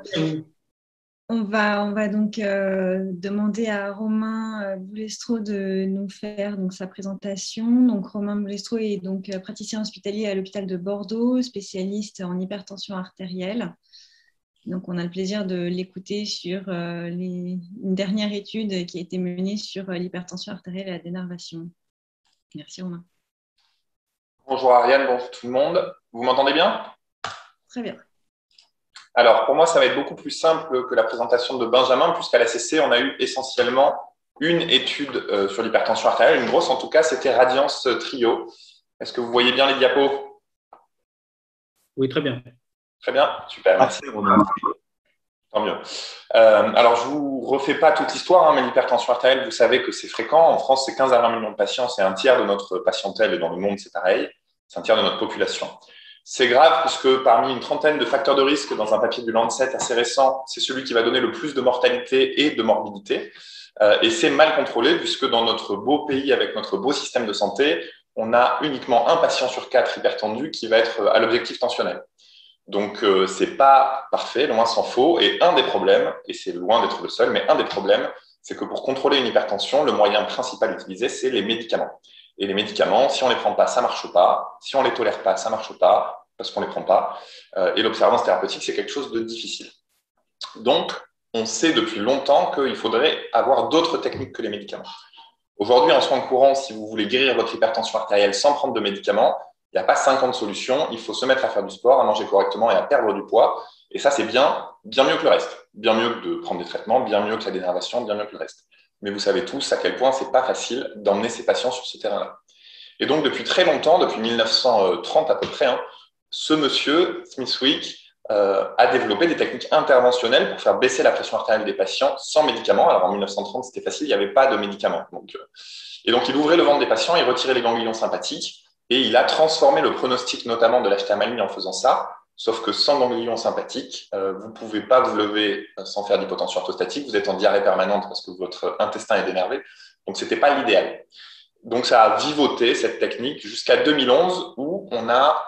On va donc demander à Romain Boulestreau de nous faire donc, sa présentation. Donc, Romain Boulestreau est donc praticien hospitalier à l'hôpital de Bordeaux, spécialiste en hypertension artérielle. Donc, on a le plaisir de l'écouter sur une dernière étude qui a été menée sur l'hypertension artérielle et la dénervation. Merci Romain.
Bonjour Ariane, bonjour tout le monde. Vous m'entendez bien?
Très bien.
Alors, pour moi, ça va être beaucoup plus simple que la présentation de Benjamin, puisqu'à la CC, on a eu essentiellement une étude sur l'hypertension artérielle, une grosse en tout cas, c'était Radiance Trio. Est-ce que vous voyez bien les diapos?
Oui, très bien.
Très bien, super, merci. Tant mieux. Alors, je ne vous refais pas toute l'histoire, mais l'hypertension artérielle, vous savez que c'est fréquent. En France, c'est 15 à 20 millions de patients, c'est un tiers de notre patientèle, et dans le monde, c'est pareil. C'est un tiers de notre population. C'est grave puisque parmi une trentaine de facteurs de risque dans un papier du Lancet assez récent, c'est celui qui va donner le plus de mortalité et de morbidité. Et c'est mal contrôlé puisque dans notre beau pays, avec notre beau système de santé, on a uniquement un patient sur 4 hypertendu qui va être à l'objectif tensionnel. Donc, ce n'est pas parfait, loin s'en faut. Et un des problèmes, et c'est loin d'être le seul, mais un des problèmes, c'est que pour contrôler une hypertension, le moyen principal utilisé, c'est les médicaments. Et les médicaments, si on ne les prend pas, ça ne marche pas. Si on ne les tolère pas, ça ne marche pas, parce qu'on ne les prend pas. Et l'observance thérapeutique, c'est quelque chose de difficile. Donc, on sait depuis longtemps qu'il faudrait avoir d'autres techniques que les médicaments. Aujourd'hui, en soins courants, si vous voulez guérir votre hypertension artérielle sans prendre de médicaments, il n'y a pas 50 solutions. Il faut se mettre à faire du sport, à manger correctement et à perdre du poids. Et ça, c'est bien mieux que le reste. Bien mieux que de prendre des traitements, bien mieux que la dénervation, bien mieux que le reste. Mais vous savez tous à quel point ce n'est pas facile d'emmener ces patients sur ce terrain-là. Et donc, depuis très longtemps, depuis 1930 à peu près, ce monsieur, Smithwick, a développé des techniques interventionnelles pour faire baisser la pression artérielle des patients sans médicaments. Alors, en 1930, c'était facile, il n'y avait pas de médicaments. Et donc, il ouvrait le ventre des patients, il retirait les ganglions sympathiques et il a transformé le pronostic notamment de l'HTA-MALMI en faisant ça. Sauf que sans ganglions sympathiques, vous ne pouvez pas vous lever sans faire d'hypotension orthostatique. Vous êtes en diarrhée permanente parce que votre intestin est dénervé. Donc, ce n'était pas l'idéal. Donc, ça a vivoté, cette technique, jusqu'à 2011 où on a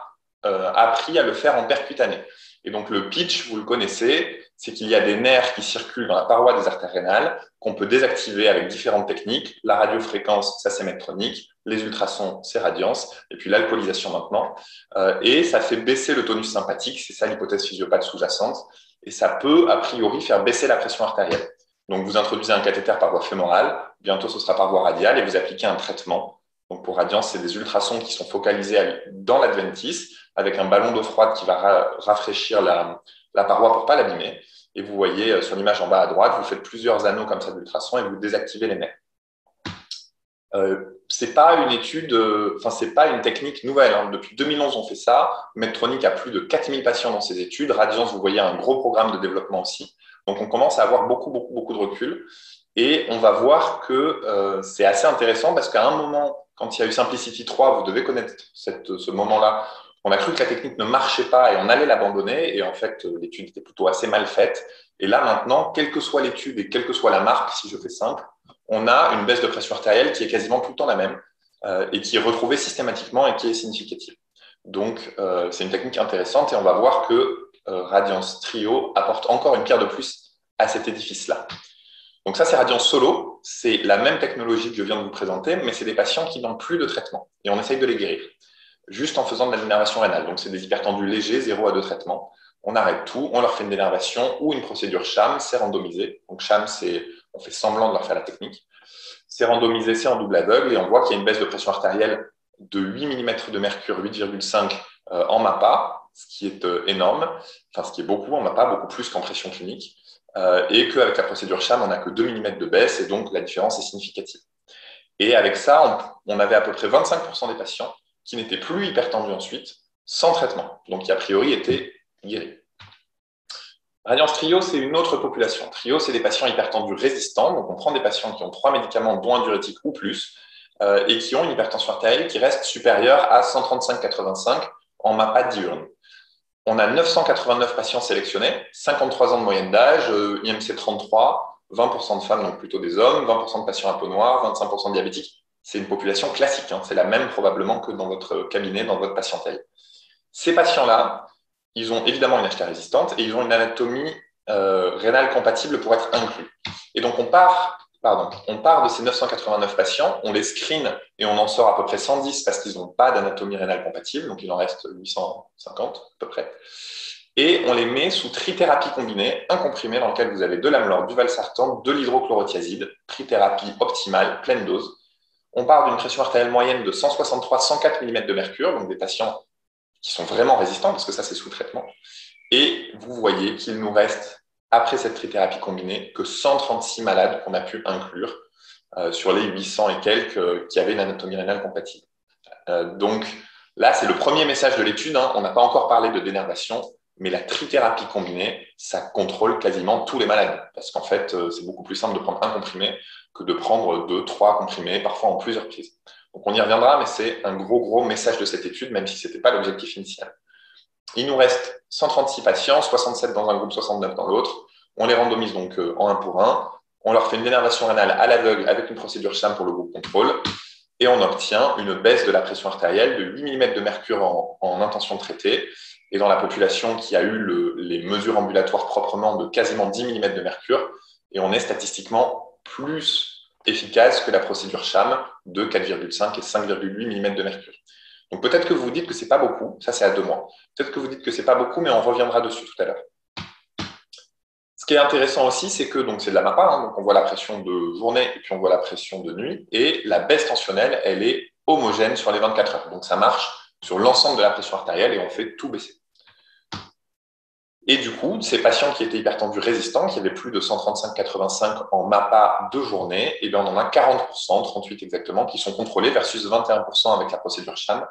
appris à le faire en percutané. Et donc, le pitch, vous le connaissez, c'est qu'il y a des nerfs qui circulent dans la paroi des artères rénales qu'on peut désactiver avec différentes techniques. La radiofréquence, ça c'est Medtronic. Les ultrasons, c'est Radiance. Et puis l'alcoolisation maintenant. Et ça fait baisser le tonus sympathique. C'est ça l'hypothèse physiopathe sous-jacente. Et ça peut, a priori, faire baisser la pression artérielle. Donc, vous introduisez un cathéter par voie fémorale. Bientôt, ce sera par voie radiale. Et vous appliquez un traitement. Donc, pour Radiance, c'est des ultrasons qui sont focalisés dans l'adventice avec un ballon d'eau froide qui va rafraîchir la paroi pour ne pas l'abîmer. Et vous voyez sur l'image en bas à droite, vous faites plusieurs anneaux comme ça d'ultrasons et vous désactivez les nerfs. c'est pas une étude, c'est pas une technique nouvelle. Hein. Depuis 2011, on fait ça. Medtronic a plus de 4000 patients dans ses études. Radiance, vous voyez, un gros programme de développement aussi. Donc, on commence à avoir beaucoup de recul. Et on va voir que c'est assez intéressant parce qu'à un moment, quand il y a eu Simplicity 3, vous devez connaître ce moment-là, on a cru que la technique ne marchait pas et on allait l'abandonner. Et en fait, l'étude était plutôt assez mal faite. Et là, maintenant, quelle que soit l'étude et quelle que soit la marque, si je fais simple, on a une baisse de pression artérielle qui est quasiment tout le temps la même et qui est retrouvée systématiquement et qui est significative. Donc, c'est une technique intéressante et on va voir que Radiance Trio apporte encore une pierre de plus à cet édifice-là. Donc ça, c'est Radiance Solo. C'est la même technologie que je viens de vous présenter, mais c'est des patients qui n'ont plus de traitement et on essaye de les guérir juste en faisant de la dénervation rénale. Donc, c'est des hypertendus légers, 0 à 2 traitements. On arrête tout, on leur fait une dénervation ou une procédure sham, c'est randomisé. Donc, sham, c'est on fait semblant de leur faire la technique. C'est randomisé, c'est en double aveugle et on voit qu'il y a une baisse de pression artérielle de 8 mm de mercure, 8,5 en MAPA, ce qui est énorme, enfin ce qui est beaucoup en MAPA, beaucoup plus qu'en pression clinique, et qu'avec la procédure sham, on n'a que 2 mm de baisse et donc la différence est significative. Et avec ça, on avait à peu près 25% des patients qui n'étaient plus hypertendus ensuite, sans traitement, donc qui a priori étaient guéris. Radiance Trio, c'est une autre population. Trio, c'est des patients hypertendus résistants. Donc, on prend des patients qui ont 3 médicaments, dont un diurétique ou plus, et qui ont une hypertension artérielle qui reste supérieure à 135/85 en MAPA diurne. On a 989 patients sélectionnés, 53 ans de moyenne d'âge, IMC 33, 20% de femmes, donc plutôt des hommes, 20% de patients à peau noire, 25% de diabétiques. C'est une population classique, hein. C'est la même probablement que dans votre cabinet, dans votre patientèle. Ces patients-là, ils ont évidemment une HTA résistante et ils ont une anatomie rénale compatible pour être inclus. Et donc, on part de ces 989 patients, on les screen et on en sort à peu près 110 parce qu'ils n'ont pas d'anatomie rénale compatible, donc il en reste 850 à peu près. Et on les met sous trithérapie combinée, un comprimé dans lequel vous avez de l'Amlor, du Valsartan, de l'hydrochlorothiazide, trithérapie optimale, pleine dose. On part d'une pression artérielle moyenne de 163-104 mm de mercure, donc des patients qui sont vraiment résistants, parce que ça, c'est sous traitement. Et vous voyez qu'il nous reste, après cette trithérapie combinée, que 136 malades qu'on a pu inclure sur les 800 et quelques qui avaient une anatomie rénale compatible. Donc là, c'est le premier message de l'étude. Hein. On n'a pas encore parlé de dénervation, mais la trithérapie combinée, ça contrôle quasiment tous les malades. Parce qu'en fait, c'est beaucoup plus simple de prendre un comprimé que de prendre 2, 3 comprimés, parfois en plusieurs prises. Donc, on y reviendra, mais c'est un gros message de cette étude, même si ce n'était pas l'objectif initial. Il nous reste 136 patients, 67 dans un groupe, 69 dans l'autre. On les randomise donc en 1 pour 1. On leur fait une dénervation rénale à l'aveugle avec une procédure sham pour le groupe contrôle. Et on obtient une baisse de la pression artérielle de 8 mm de mercure en intention traitée. Et dans la population qui a eu les mesures ambulatoires proprement de quasiment 10 mm de mercure, et on est statistiquement plus efficace que la procédure sham de 4,5 et 5,8 mm de mercure. Donc peut-être que vous vous dites que ce n'est pas beaucoup, ça c'est à 2 mois. Peut-être que vous dites que ce n'est pas beaucoup, mais on reviendra dessus tout à l'heure. Ce qui est intéressant aussi, c'est que c'est de la MAPA, hein, donc on voit la pression de journée et puis on voit la pression de nuit, et la baisse tensionnelle, elle est homogène sur les 24 heures. Donc ça marche sur l'ensemble de la pression artérielle et on fait tout baisser. Et du coup, ces patients qui étaient hypertendus résistants, qui avaient plus de 135/85 en MAPA de journée, eh bien on en a 40%, 38 exactement, qui sont contrôlés versus 21% avec la procédure sham,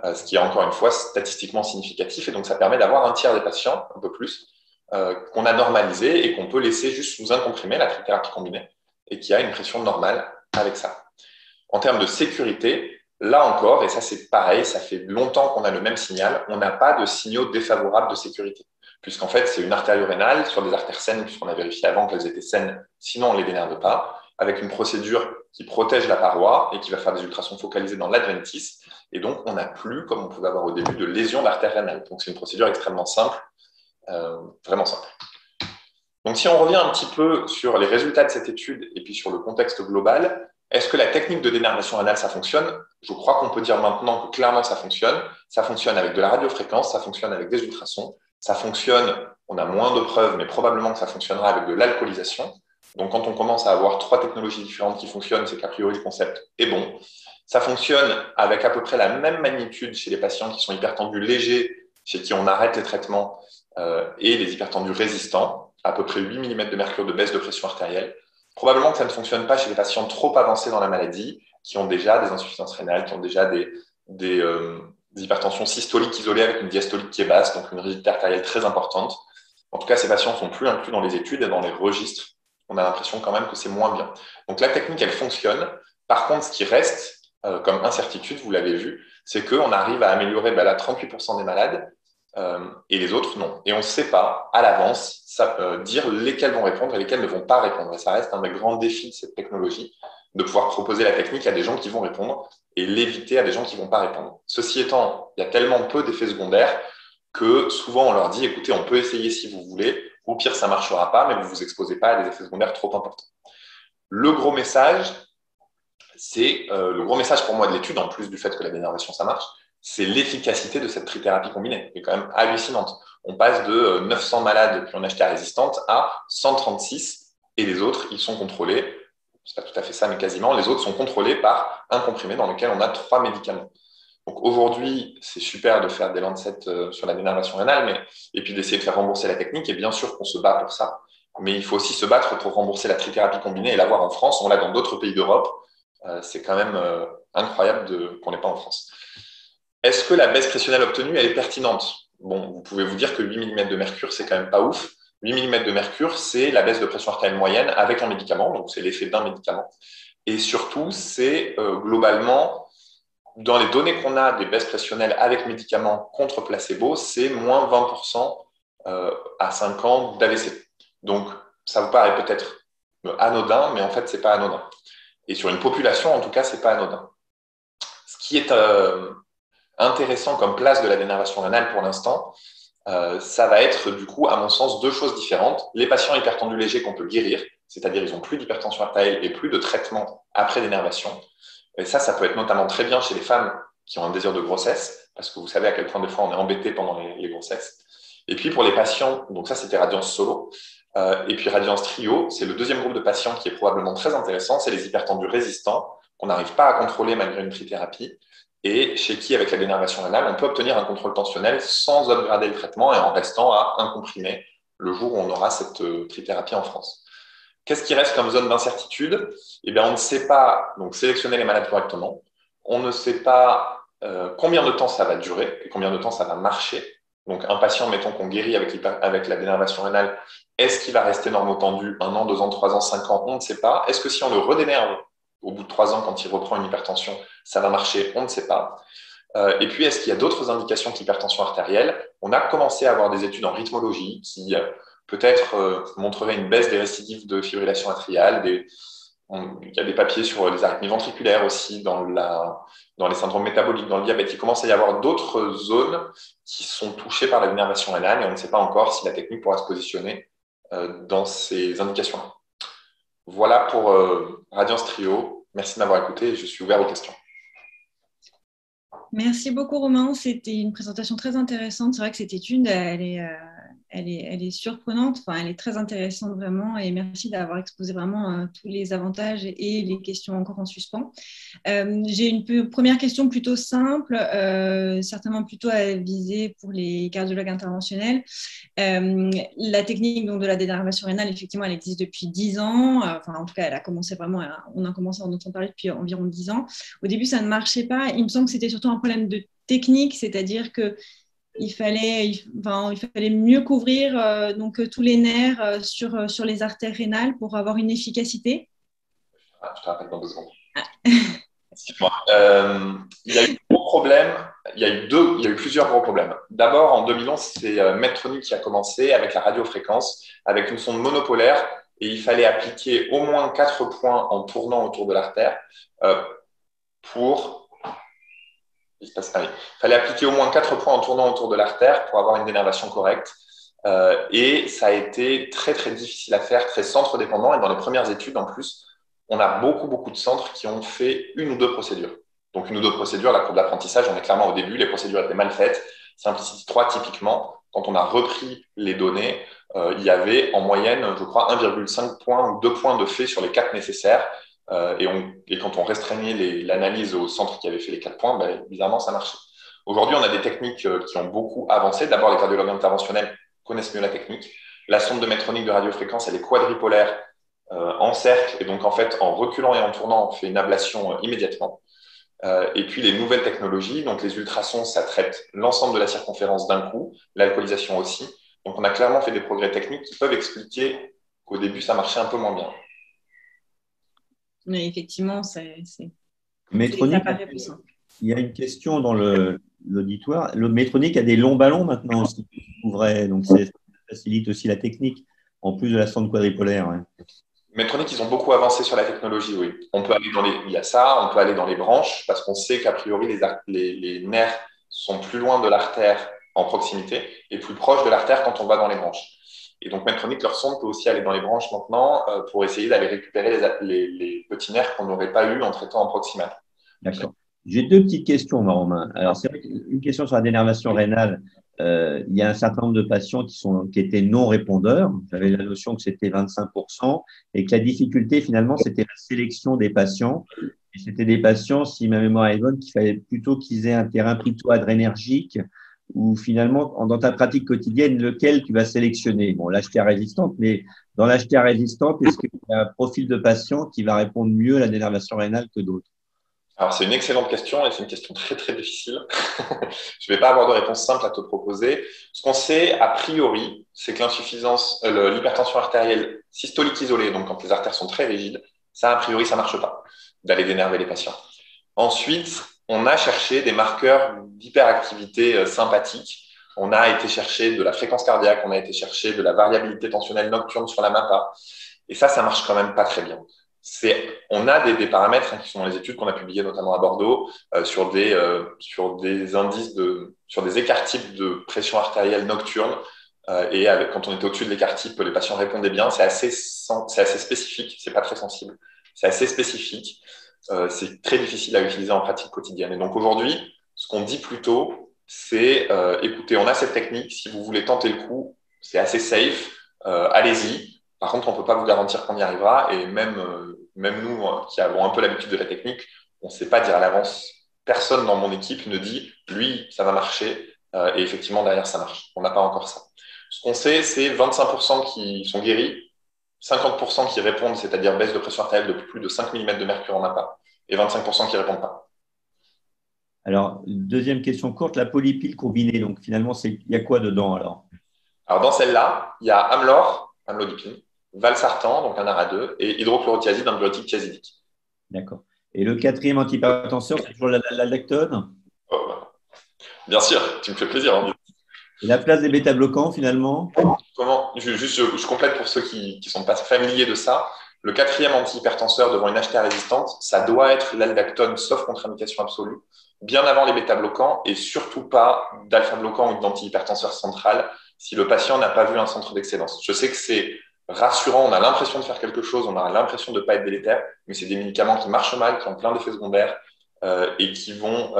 ce qui est encore une fois statistiquement significatif. Et donc, ça permet d'avoir un tiers des patients, un peu plus, qu'on a normalisé et qu'on peut laisser juste sous un comprimé, la trithérapie combinée, et qui a une pression normale avec ça. En termes de sécurité, là encore, et ça c'est pareil, ça fait longtemps qu'on a le même signal, on n'a pas de signaux défavorables de sécurité. Puisqu'en fait, c'est une artério-rénale sur des artères saines, puisqu'on a vérifié avant qu'elles étaient saines, sinon on ne les dénerve pas, avec une procédure qui protège la paroi et qui va faire des ultrasons focalisés dans l'adventice. Et donc, on n'a plus, comme on pouvait avoir au début, de lésion d'artère rénale. Donc, c'est une procédure extrêmement simple, vraiment simple. Donc, si on revient un petit peu sur les résultats de cette étude et puis sur le contexte global, est-ce que la technique de dénervation rénale, ça fonctionne? Je crois qu'on peut dire maintenant que clairement, ça fonctionne. Ça fonctionne avec de la radiofréquence, ça fonctionne avec des ultrasons. Ça fonctionne, on a moins de preuves, mais probablement que ça fonctionnera avec de l'alcoolisation. Donc, quand on commence à avoir 3 technologies différentes qui fonctionnent, c'est qu'a priori, le concept est bon. Ça fonctionne avec à peu près la même magnitude chez les patients qui sont hypertendus légers, chez qui on arrête les traitements, et les hypertendus résistants, à peu près 8 mm de mercure de baisse de pression artérielle. Probablement que ça ne fonctionne pas chez les patients trop avancés dans la maladie, qui ont déjà des insuffisances rénales, qui ont déjà des hypertensions systoliques isolées avec une diastolique qui est basse, donc une rigidité artérielle très importante. En tout cas, ces patients ne sont plus inclus dans les études et dans les registres. On a l'impression quand même que c'est moins bien. Donc la technique, elle fonctionne. Par contre, ce qui reste comme incertitude, vous l'avez vu, c'est qu'on arrive à améliorer là, 38% des malades et les autres, non. Et on ne sait pas à l'avance dire lesquels vont répondre et lesquels ne vont pas répondre. Et ça reste un des grands défis de cette technologie, de pouvoir proposer la technique à des gens qui vont répondre et l'éviter à des gens qui ne vont pas répondre. Ceci étant, il y a tellement peu d'effets secondaires que souvent on leur dit, écoutez, on peut essayer si vous voulez, au pire, ça ne marchera pas, mais vous ne vous exposez pas à des effets secondaires trop importants. Le gros message pour moi de l'étude, en plus du fait que la dénervation, ça marche, c'est l'efficacité de cette trithérapie combinée, qui est quand même hallucinante. On passe de 900 malades qui ont une HTA résistante à 136, et les autres, ils sont contrôlés, c'est pas tout à fait ça, mais quasiment, les autres sont contrôlés par un comprimé dans lequel on a 3 médicaments. Donc aujourd'hui, c'est super de faire des Lancet sur la dénervation rénale, et puis d'essayer de faire rembourser la technique, et bien sûr qu'on se bat pour ça. Mais il faut aussi se battre pour rembourser la trithérapie combinée et l'avoir en France. On l'a dans d'autres pays d'Europe. C'est quand même incroyable qu'on n'ait pas en France. Est-ce que la baisse pressionnelle obtenue, elle est pertinente? Bon, vous pouvez vous dire que 8 mm de mercure, c'est quand même pas ouf. 8 mm de mercure, c'est la baisse de pression artérielle moyenne avec un médicament, donc c'est l'effet d'un médicament. Et surtout, c'est globalement, dans les données qu'on a des baisses pressionnelles avec médicaments contre placebo, c'est moins 20% à 5 ans d'AVC. Donc, ça vous paraît peut-être anodin, mais en fait, c'est pas anodin. Et sur une population, en tout cas, ce n'est pas anodin. Ce qui est intéressant comme place de la dénervation rénale pour l'instant, ça va être du coup, à mon sens, 2 choses différentes. Les patients hypertendus légers qu'on peut guérir, c'est-à-dire ils n'ont plus d'hypertension artérielle et plus de traitement après dénervation. Et ça peut être notamment très bien chez les femmes qui ont un désir de grossesse, parce que vous savez à quel point des fois on est embêté pendant les grossesses. Et puis pour les patients, donc ça c'était Radiance Solo, et puis Radiance Trio, c'est le deuxième groupe de patients qui est probablement très intéressant, c'est les hypertendus résistants qu'on n'arrive pas à contrôler malgré une trithérapie et chez qui, avec la dénervation rénale, on peut obtenir un contrôle tensionnel sans upgrader le traitement et en restant à un comprimé le jour où on aura cette trithérapie en France. Qu'est-ce qui reste comme zone d'incertitude? Eh bien, on ne sait pas donc, sélectionner les malades correctement, on ne sait pas combien de temps ça va durer et combien de temps ça va marcher. Donc, un patient, mettons qu'on guérit avec la dénervation rénale, est-ce qu'il va rester normotendu 1 an, 2 ans, 3 ans, 5 ans? On ne sait pas. Est-ce que si on le redénerve au bout de 3 ans, quand il reprend une hypertension, ça va marcher? On ne sait pas. Et puis, est-ce qu'il y a d'autres indications qu'hypertension artérielle? On a commencé à avoir des études en rythmologie qui peut-être montreraient une baisse des récidives de fibrillation atriale. Il y a des papiers sur les arythmies ventriculaires aussi, dans les syndromes métaboliques, dans le diabète. Il commence à y avoir d'autres zones qui sont touchées par la dénervation rénale et on ne sait pas encore si la technique pourra se positionner dans ces indications-là. Voilà pour Radiance Trio. Merci de m'avoir écouté et je suis ouvert aux questions.
Merci beaucoup Romain, c'était une présentation très intéressante. C'est vrai que cette étude, elle est surprenante, enfin, elle est très intéressante vraiment et merci d'avoir exposé vraiment tous les avantages et les questions encore en suspens. J'ai une première question plutôt simple, certainement plutôt à viser pour les cardiologues interventionnels. La technique donc, de la dénervation rénale, effectivement, elle existe depuis 10 ans. Enfin, en tout cas, on a commencé à en entendre parler depuis environ 10 ans. Au début, ça ne marchait pas. Il me semble que c'était surtout un problème de technique, c'est-à-dire qu'il fallait mieux couvrir donc, tous les nerfs sur les artères rénales pour avoir une efficacité.
Je te rappelle dans 2 secondes. Il y a eu gros problèmes. Il y a eu plusieurs gros problèmes. D'abord, en 2011, c'est Medtronic qui a commencé avec la radiofréquence, avec une sonde monopolaire, et il fallait appliquer au moins 4 points en tournant autour de l'artère Il fallait appliquer au moins 4 points en tournant autour de l'artère pour avoir une dénervation correcte. Et ça a été très, très difficile à faire, très centre-dépendant. Et dans les premières études, en plus, on a beaucoup de centres qui ont fait 1 ou 2 procédures. Donc, 1 ou 2 procédures, la courbe d'apprentissage, on est clairement au début, les procédures étaient mal faites. Simplicity 3, typiquement, quand on a repris les données, il y avait en moyenne, je crois, 1,5 points ou 2 points de fait sur les 4 nécessaires. Et quand on restreignait l'analyse au centre qui avait fait les 4 points, bizarrement, ça marchait. Aujourd'hui, on a des techniques qui ont beaucoup avancé. D'abord, les cardiologues interventionnels connaissent mieux la technique. La sonde de Medtronic de radiofréquence, elle est quadripolaire. en cercle, et donc en fait en reculant et en tournant, on fait une ablation immédiatement. Et puis les nouvelles technologies, donc les ultrasons, ça traite l'ensemble de la circonférence d'un coup, l'alcoolisation aussi. Donc on a clairement fait des progrès techniques qui peuvent expliquer qu'au début ça marchait un peu moins bien.
Mais effectivement, ça
Medtronic,
paraît plus simple.
il y a une question dans l'auditoire. Le Medtronic a des longs ballons maintenant aussi, donc ça facilite aussi la technique, en plus de la sonde quadripolaire. Ouais.
Medtronic, ils ont beaucoup avancé sur la technologie, oui. On peut aller il y a ça, on peut aller dans les branches, parce qu'on sait qu'a priori, les nerfs sont plus loin de l'artère en proximité et plus proches de l'artère quand on va dans les branches. Et donc, Medtronic, leur sonde peut aussi aller dans les branches maintenant pour essayer d'aller récupérer les petits nerfs qu'on n'aurait pas eu en traitant en proximal.
D'accord. J'ai deux petites questions, Romain. Alors, c'est vrai qu'une question sur la dénervation rénale. Il y a un certain nombre de patients qui étaient non répondeurs. J'avais la notion que c'était 25% et que la difficulté, finalement, c'était la sélection des patients. Et c'était des patients, si ma mémoire est bonne, qu'il fallait plutôt qu'ils aient un terrain plutôt adrénergique ou finalement, dans ta pratique quotidienne, lequel tu vas sélectionner. Bon, l'HTA résistante, mais dans l'HTA résistante, est-ce qu'il y a un profil de patient qui va répondre mieux à la dénervation rénale que d'autres?
Alors, c'est une excellente question et c'est une question très, très difficile. Je ne vais pas avoir de réponse simple à te proposer. Ce qu'on sait, a priori, c'est que l'hypertension artérielle systolique isolée, donc quand les artères sont très rigides, ça, a priori, ça ne marche pas d'aller dénerver les patients. Ensuite, on a cherché des marqueurs d'hyperactivité sympathique. On a été chercher de la fréquence cardiaque, on a été chercher de la variabilité tensionnelle nocturne sur la MAPA. Et ça marche quand même pas très bien. On a des paramètres qui sont dans les études qu'on a publiées notamment à Bordeaux sur des indices sur des écarts types de pression artérielle nocturne et quand on était au-dessus de l'écart type, les patients répondaient bien. C'est assez spécifique, c'est pas très sensible, c'est assez spécifique. C'est très difficile à utiliser en pratique quotidienne. Et donc aujourd'hui, ce qu'on dit plutôt, c'est écoutez, on a cette technique, si vous voulez tenter le coup, c'est assez safe, allez-y. Par contre, on ne peut pas vous garantir qu'on y arrivera. Et même nous, qui avons un peu l'habitude de la technique, on ne sait pas dire à l'avance. Personne dans mon équipe ne dit, lui, ça va marcher. Et effectivement, derrière, ça marche. On n'a pas encore ça. Ce qu'on sait, c'est 25% qui sont guéris, 50% qui répondent, c'est-à-dire baisse de pression artérielle de plus de 5 mm de mercure en APA, et 25% qui ne répondent pas.
Alors, deuxième question courte, la polypile combinée. Donc, finalement, il y a quoi dedans alors?
Alors, dans celle-là, il y a amlodipine, valsartan, donc un ARA2, et hydrochlorothiazide, un diurétique thiazidique.
D'accord. Et le quatrième antihypertenseur, c'est toujours l'aldactone?
Bien sûr, tu me fais plaisir. Hein.
Et la place des bêta-bloquants, finalement?
Je complète pour ceux qui ne sont pas familiers de ça. Le quatrième antihypertenseur devant une HTA résistante, ça doit être l'aldactone, sauf contre-indication absolue, bien avant les bêta-bloquants et surtout pas d'alpha-bloquant ou d'antihypertenseur central si le patient n'a pas vu un centre d'excellence. Je sais que c'est rassurant, on a l'impression de faire quelque chose, on a l'impression de ne pas être délétère, mais c'est des médicaments qui marchent mal, qui ont plein d'effets secondaires et qui ne vont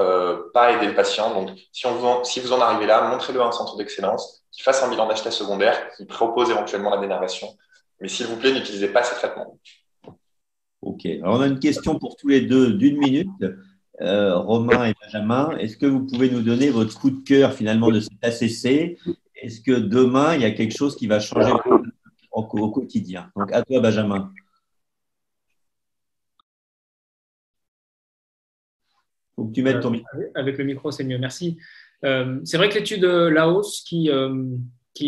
pas aider le patient. Donc, si vous en arrivez là, montrez-le à un centre d'excellence qui fasse un bilan d'HTA secondaire, qui propose éventuellement la dénervation. Mais s'il vous plaît, n'utilisez pas ces traitements.
OK. Alors, on a une question pour tous les deux d'une minute. Romain et Benjamin, est-ce que vous pouvez nous donner votre coup de cœur finalement de cet ACC? Est-ce que demain, il y a quelque chose qui va changer au quotidien? Donc, à toi, Benjamin. Il faut que tu mettes ton micro.
Avec le micro, c'est mieux. Merci. C'est vrai que l'étude Laos qui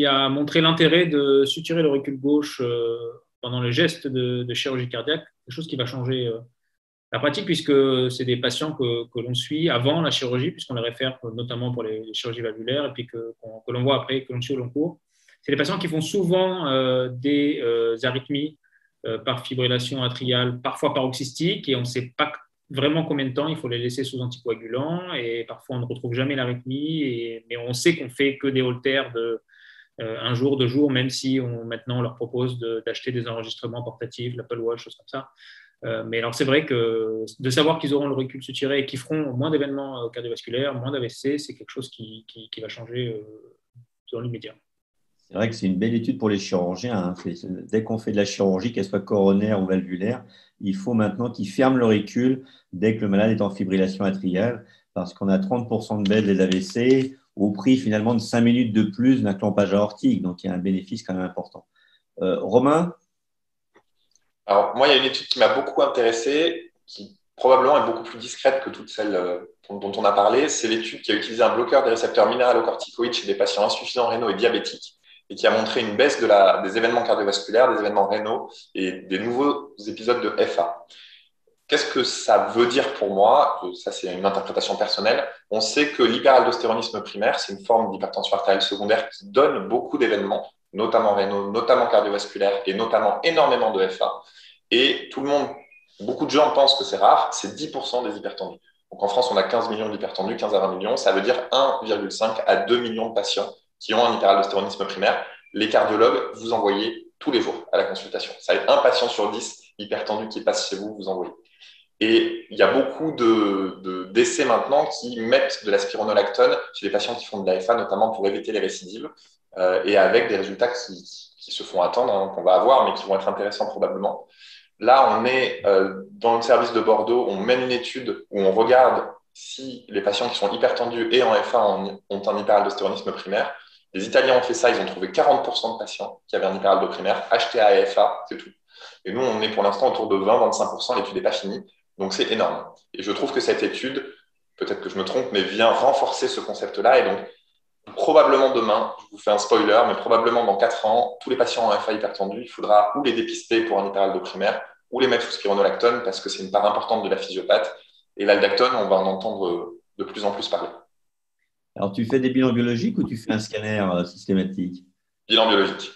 a montré l'intérêt de suturer l'auricule gauche pendant le geste de chirurgie cardiaque, quelque chose qui va changer la pratique puisque c'est des patients que l'on suit avant la chirurgie, puisqu'on les réfère notamment pour les chirurgies valvulaires et puis que l'on voit après, que l'on suit au long cours. C'est des patients qui font souvent des arythmies par fibrillation atriale, parfois paroxystique, et on ne sait pas vraiment combien de temps il faut les laisser sous anticoagulants, et parfois on ne retrouve jamais l'arythmie, mais on sait qu'on ne fait que des holters de un jour, 2 jours, même si maintenant on leur propose d'acheter des enregistrements portatifs, l'Apple Watch, choses comme ça. Mais alors c'est vrai que de savoir qu'ils auront le recul suturé et qu'ils feront moins d'événements cardiovasculaires, moins d'AVC, c'est quelque chose qui va changer dans l'immédiat.
C'est vrai que c'est une belle étude pour les chirurgiens. Hein. Dès qu'on fait de la chirurgie, qu'elle soit coronaire ou valvulaire, il faut maintenant qu'ils ferment l'auricule dès que le malade est en fibrillation atriale, parce qu'on a 30% de baisse des AVC au prix finalement de 5 minutes de plus d'un clampage aortique. Donc, il y a un bénéfice quand même important. Romain?
Alors, moi, il y a une étude qui m'a beaucoup intéressé, qui probablement est beaucoup plus discrète que toutes celles dont on a parlé. C'est l'étude qui a utilisé un bloqueur des récepteurs minéralocorticoïdes chez des patients insuffisants rénaux et diabétiques et qui a montré une baisse des événements cardiovasculaires, des événements rénaux et des nouveaux épisodes de FA. Qu'est-ce que ça veut dire pour moi? Ça, c'est une interprétation personnelle. On sait que l'hyperaldostéronisme primaire, c'est une forme d'hypertension artérielle secondaire qui donne beaucoup d'événements, notamment rénaux, notamment cardiovasculaires et notamment énormément de FA. Et tout le monde, beaucoup de gens pensent que c'est rare, c'est 10% des hypertendus. Donc en France, on a 15 millions d'hypertendus, 15 à 20 millions. Ça veut dire 1,5 à 2 millions de patients qui ont un hyperaldostéronisme primaire. Les cardiologues, vous envoyez tous les jours à la consultation. Ça va être un patient sur 10 hypertendu qui passe chez vous, vous envoyez. Et il y a beaucoup d'essais maintenant qui mettent de la spironolactone chez les patients qui font de l'AFA, notamment pour éviter les récidives, et avec des résultats qui se font attendre, hein, qu'on va avoir, mais qui vont être intéressants probablement. Là, on est dans le service de Bordeaux, on mène une étude où on regarde si les patients qui sont hypertendus et en FA ont un hyperaldostéronisme primaire. Les Italiens ont fait ça, ils ont trouvé 40% de patients qui avaient un hyperaldo primaire, HTA et FA, c'est tout. Et nous, on est pour l'instant autour de 20-25%, l'étude n'est pas finie. Donc, c'est énorme. Et je trouve que cette étude, peut-être que je me trompe, mais vient renforcer ce concept-là. Et donc, probablement demain, je vous fais un spoiler, mais probablement dans 4 ans, tous les patients en FA hypertendus, il faudra ou les dépister pour un hyperaldo primaire ou les mettre sous spironolactone parce que c'est une part importante de la physiopathe. Et l'aldactone, on va en entendre de plus en plus parler.
Alors, tu fais des bilans biologiques ou tu fais un scanner systématique?
Bilan biologique.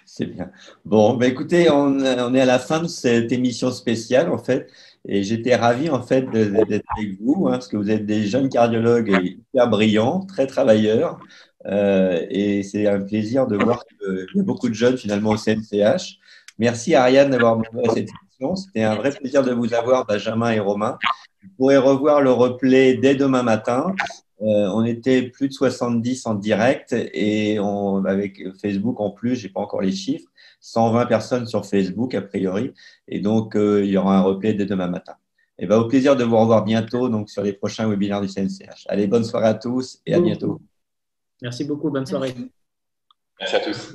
C'est bien. Bon, bah écoutez, on est à la fin de cette émission spéciale, en fait, et j'étais ravi, en fait, d'être avec vous, hein, parce que vous êtes des jeunes cardiologues hyper brillants, très travailleurs, et c'est un plaisir de voir qu'il y a beaucoup de jeunes, finalement, au CNCH. Merci, Ariane, d'avoir mené cette émission. C'était un vrai plaisir de vous avoir, Benjamin et Romain. Vous pourrez revoir le replay dès demain matin. On était plus de 70 en direct et avec Facebook en plus, je n'ai pas encore les chiffres, 120 personnes sur Facebook a priori. Et donc, il y aura un replay dès demain matin. Et ben, au plaisir de vous revoir bientôt donc, sur les prochains webinaires du CNCH. Allez, bonne soirée à tous et à bientôt.
Merci beaucoup, bonne soirée.
Merci à tous.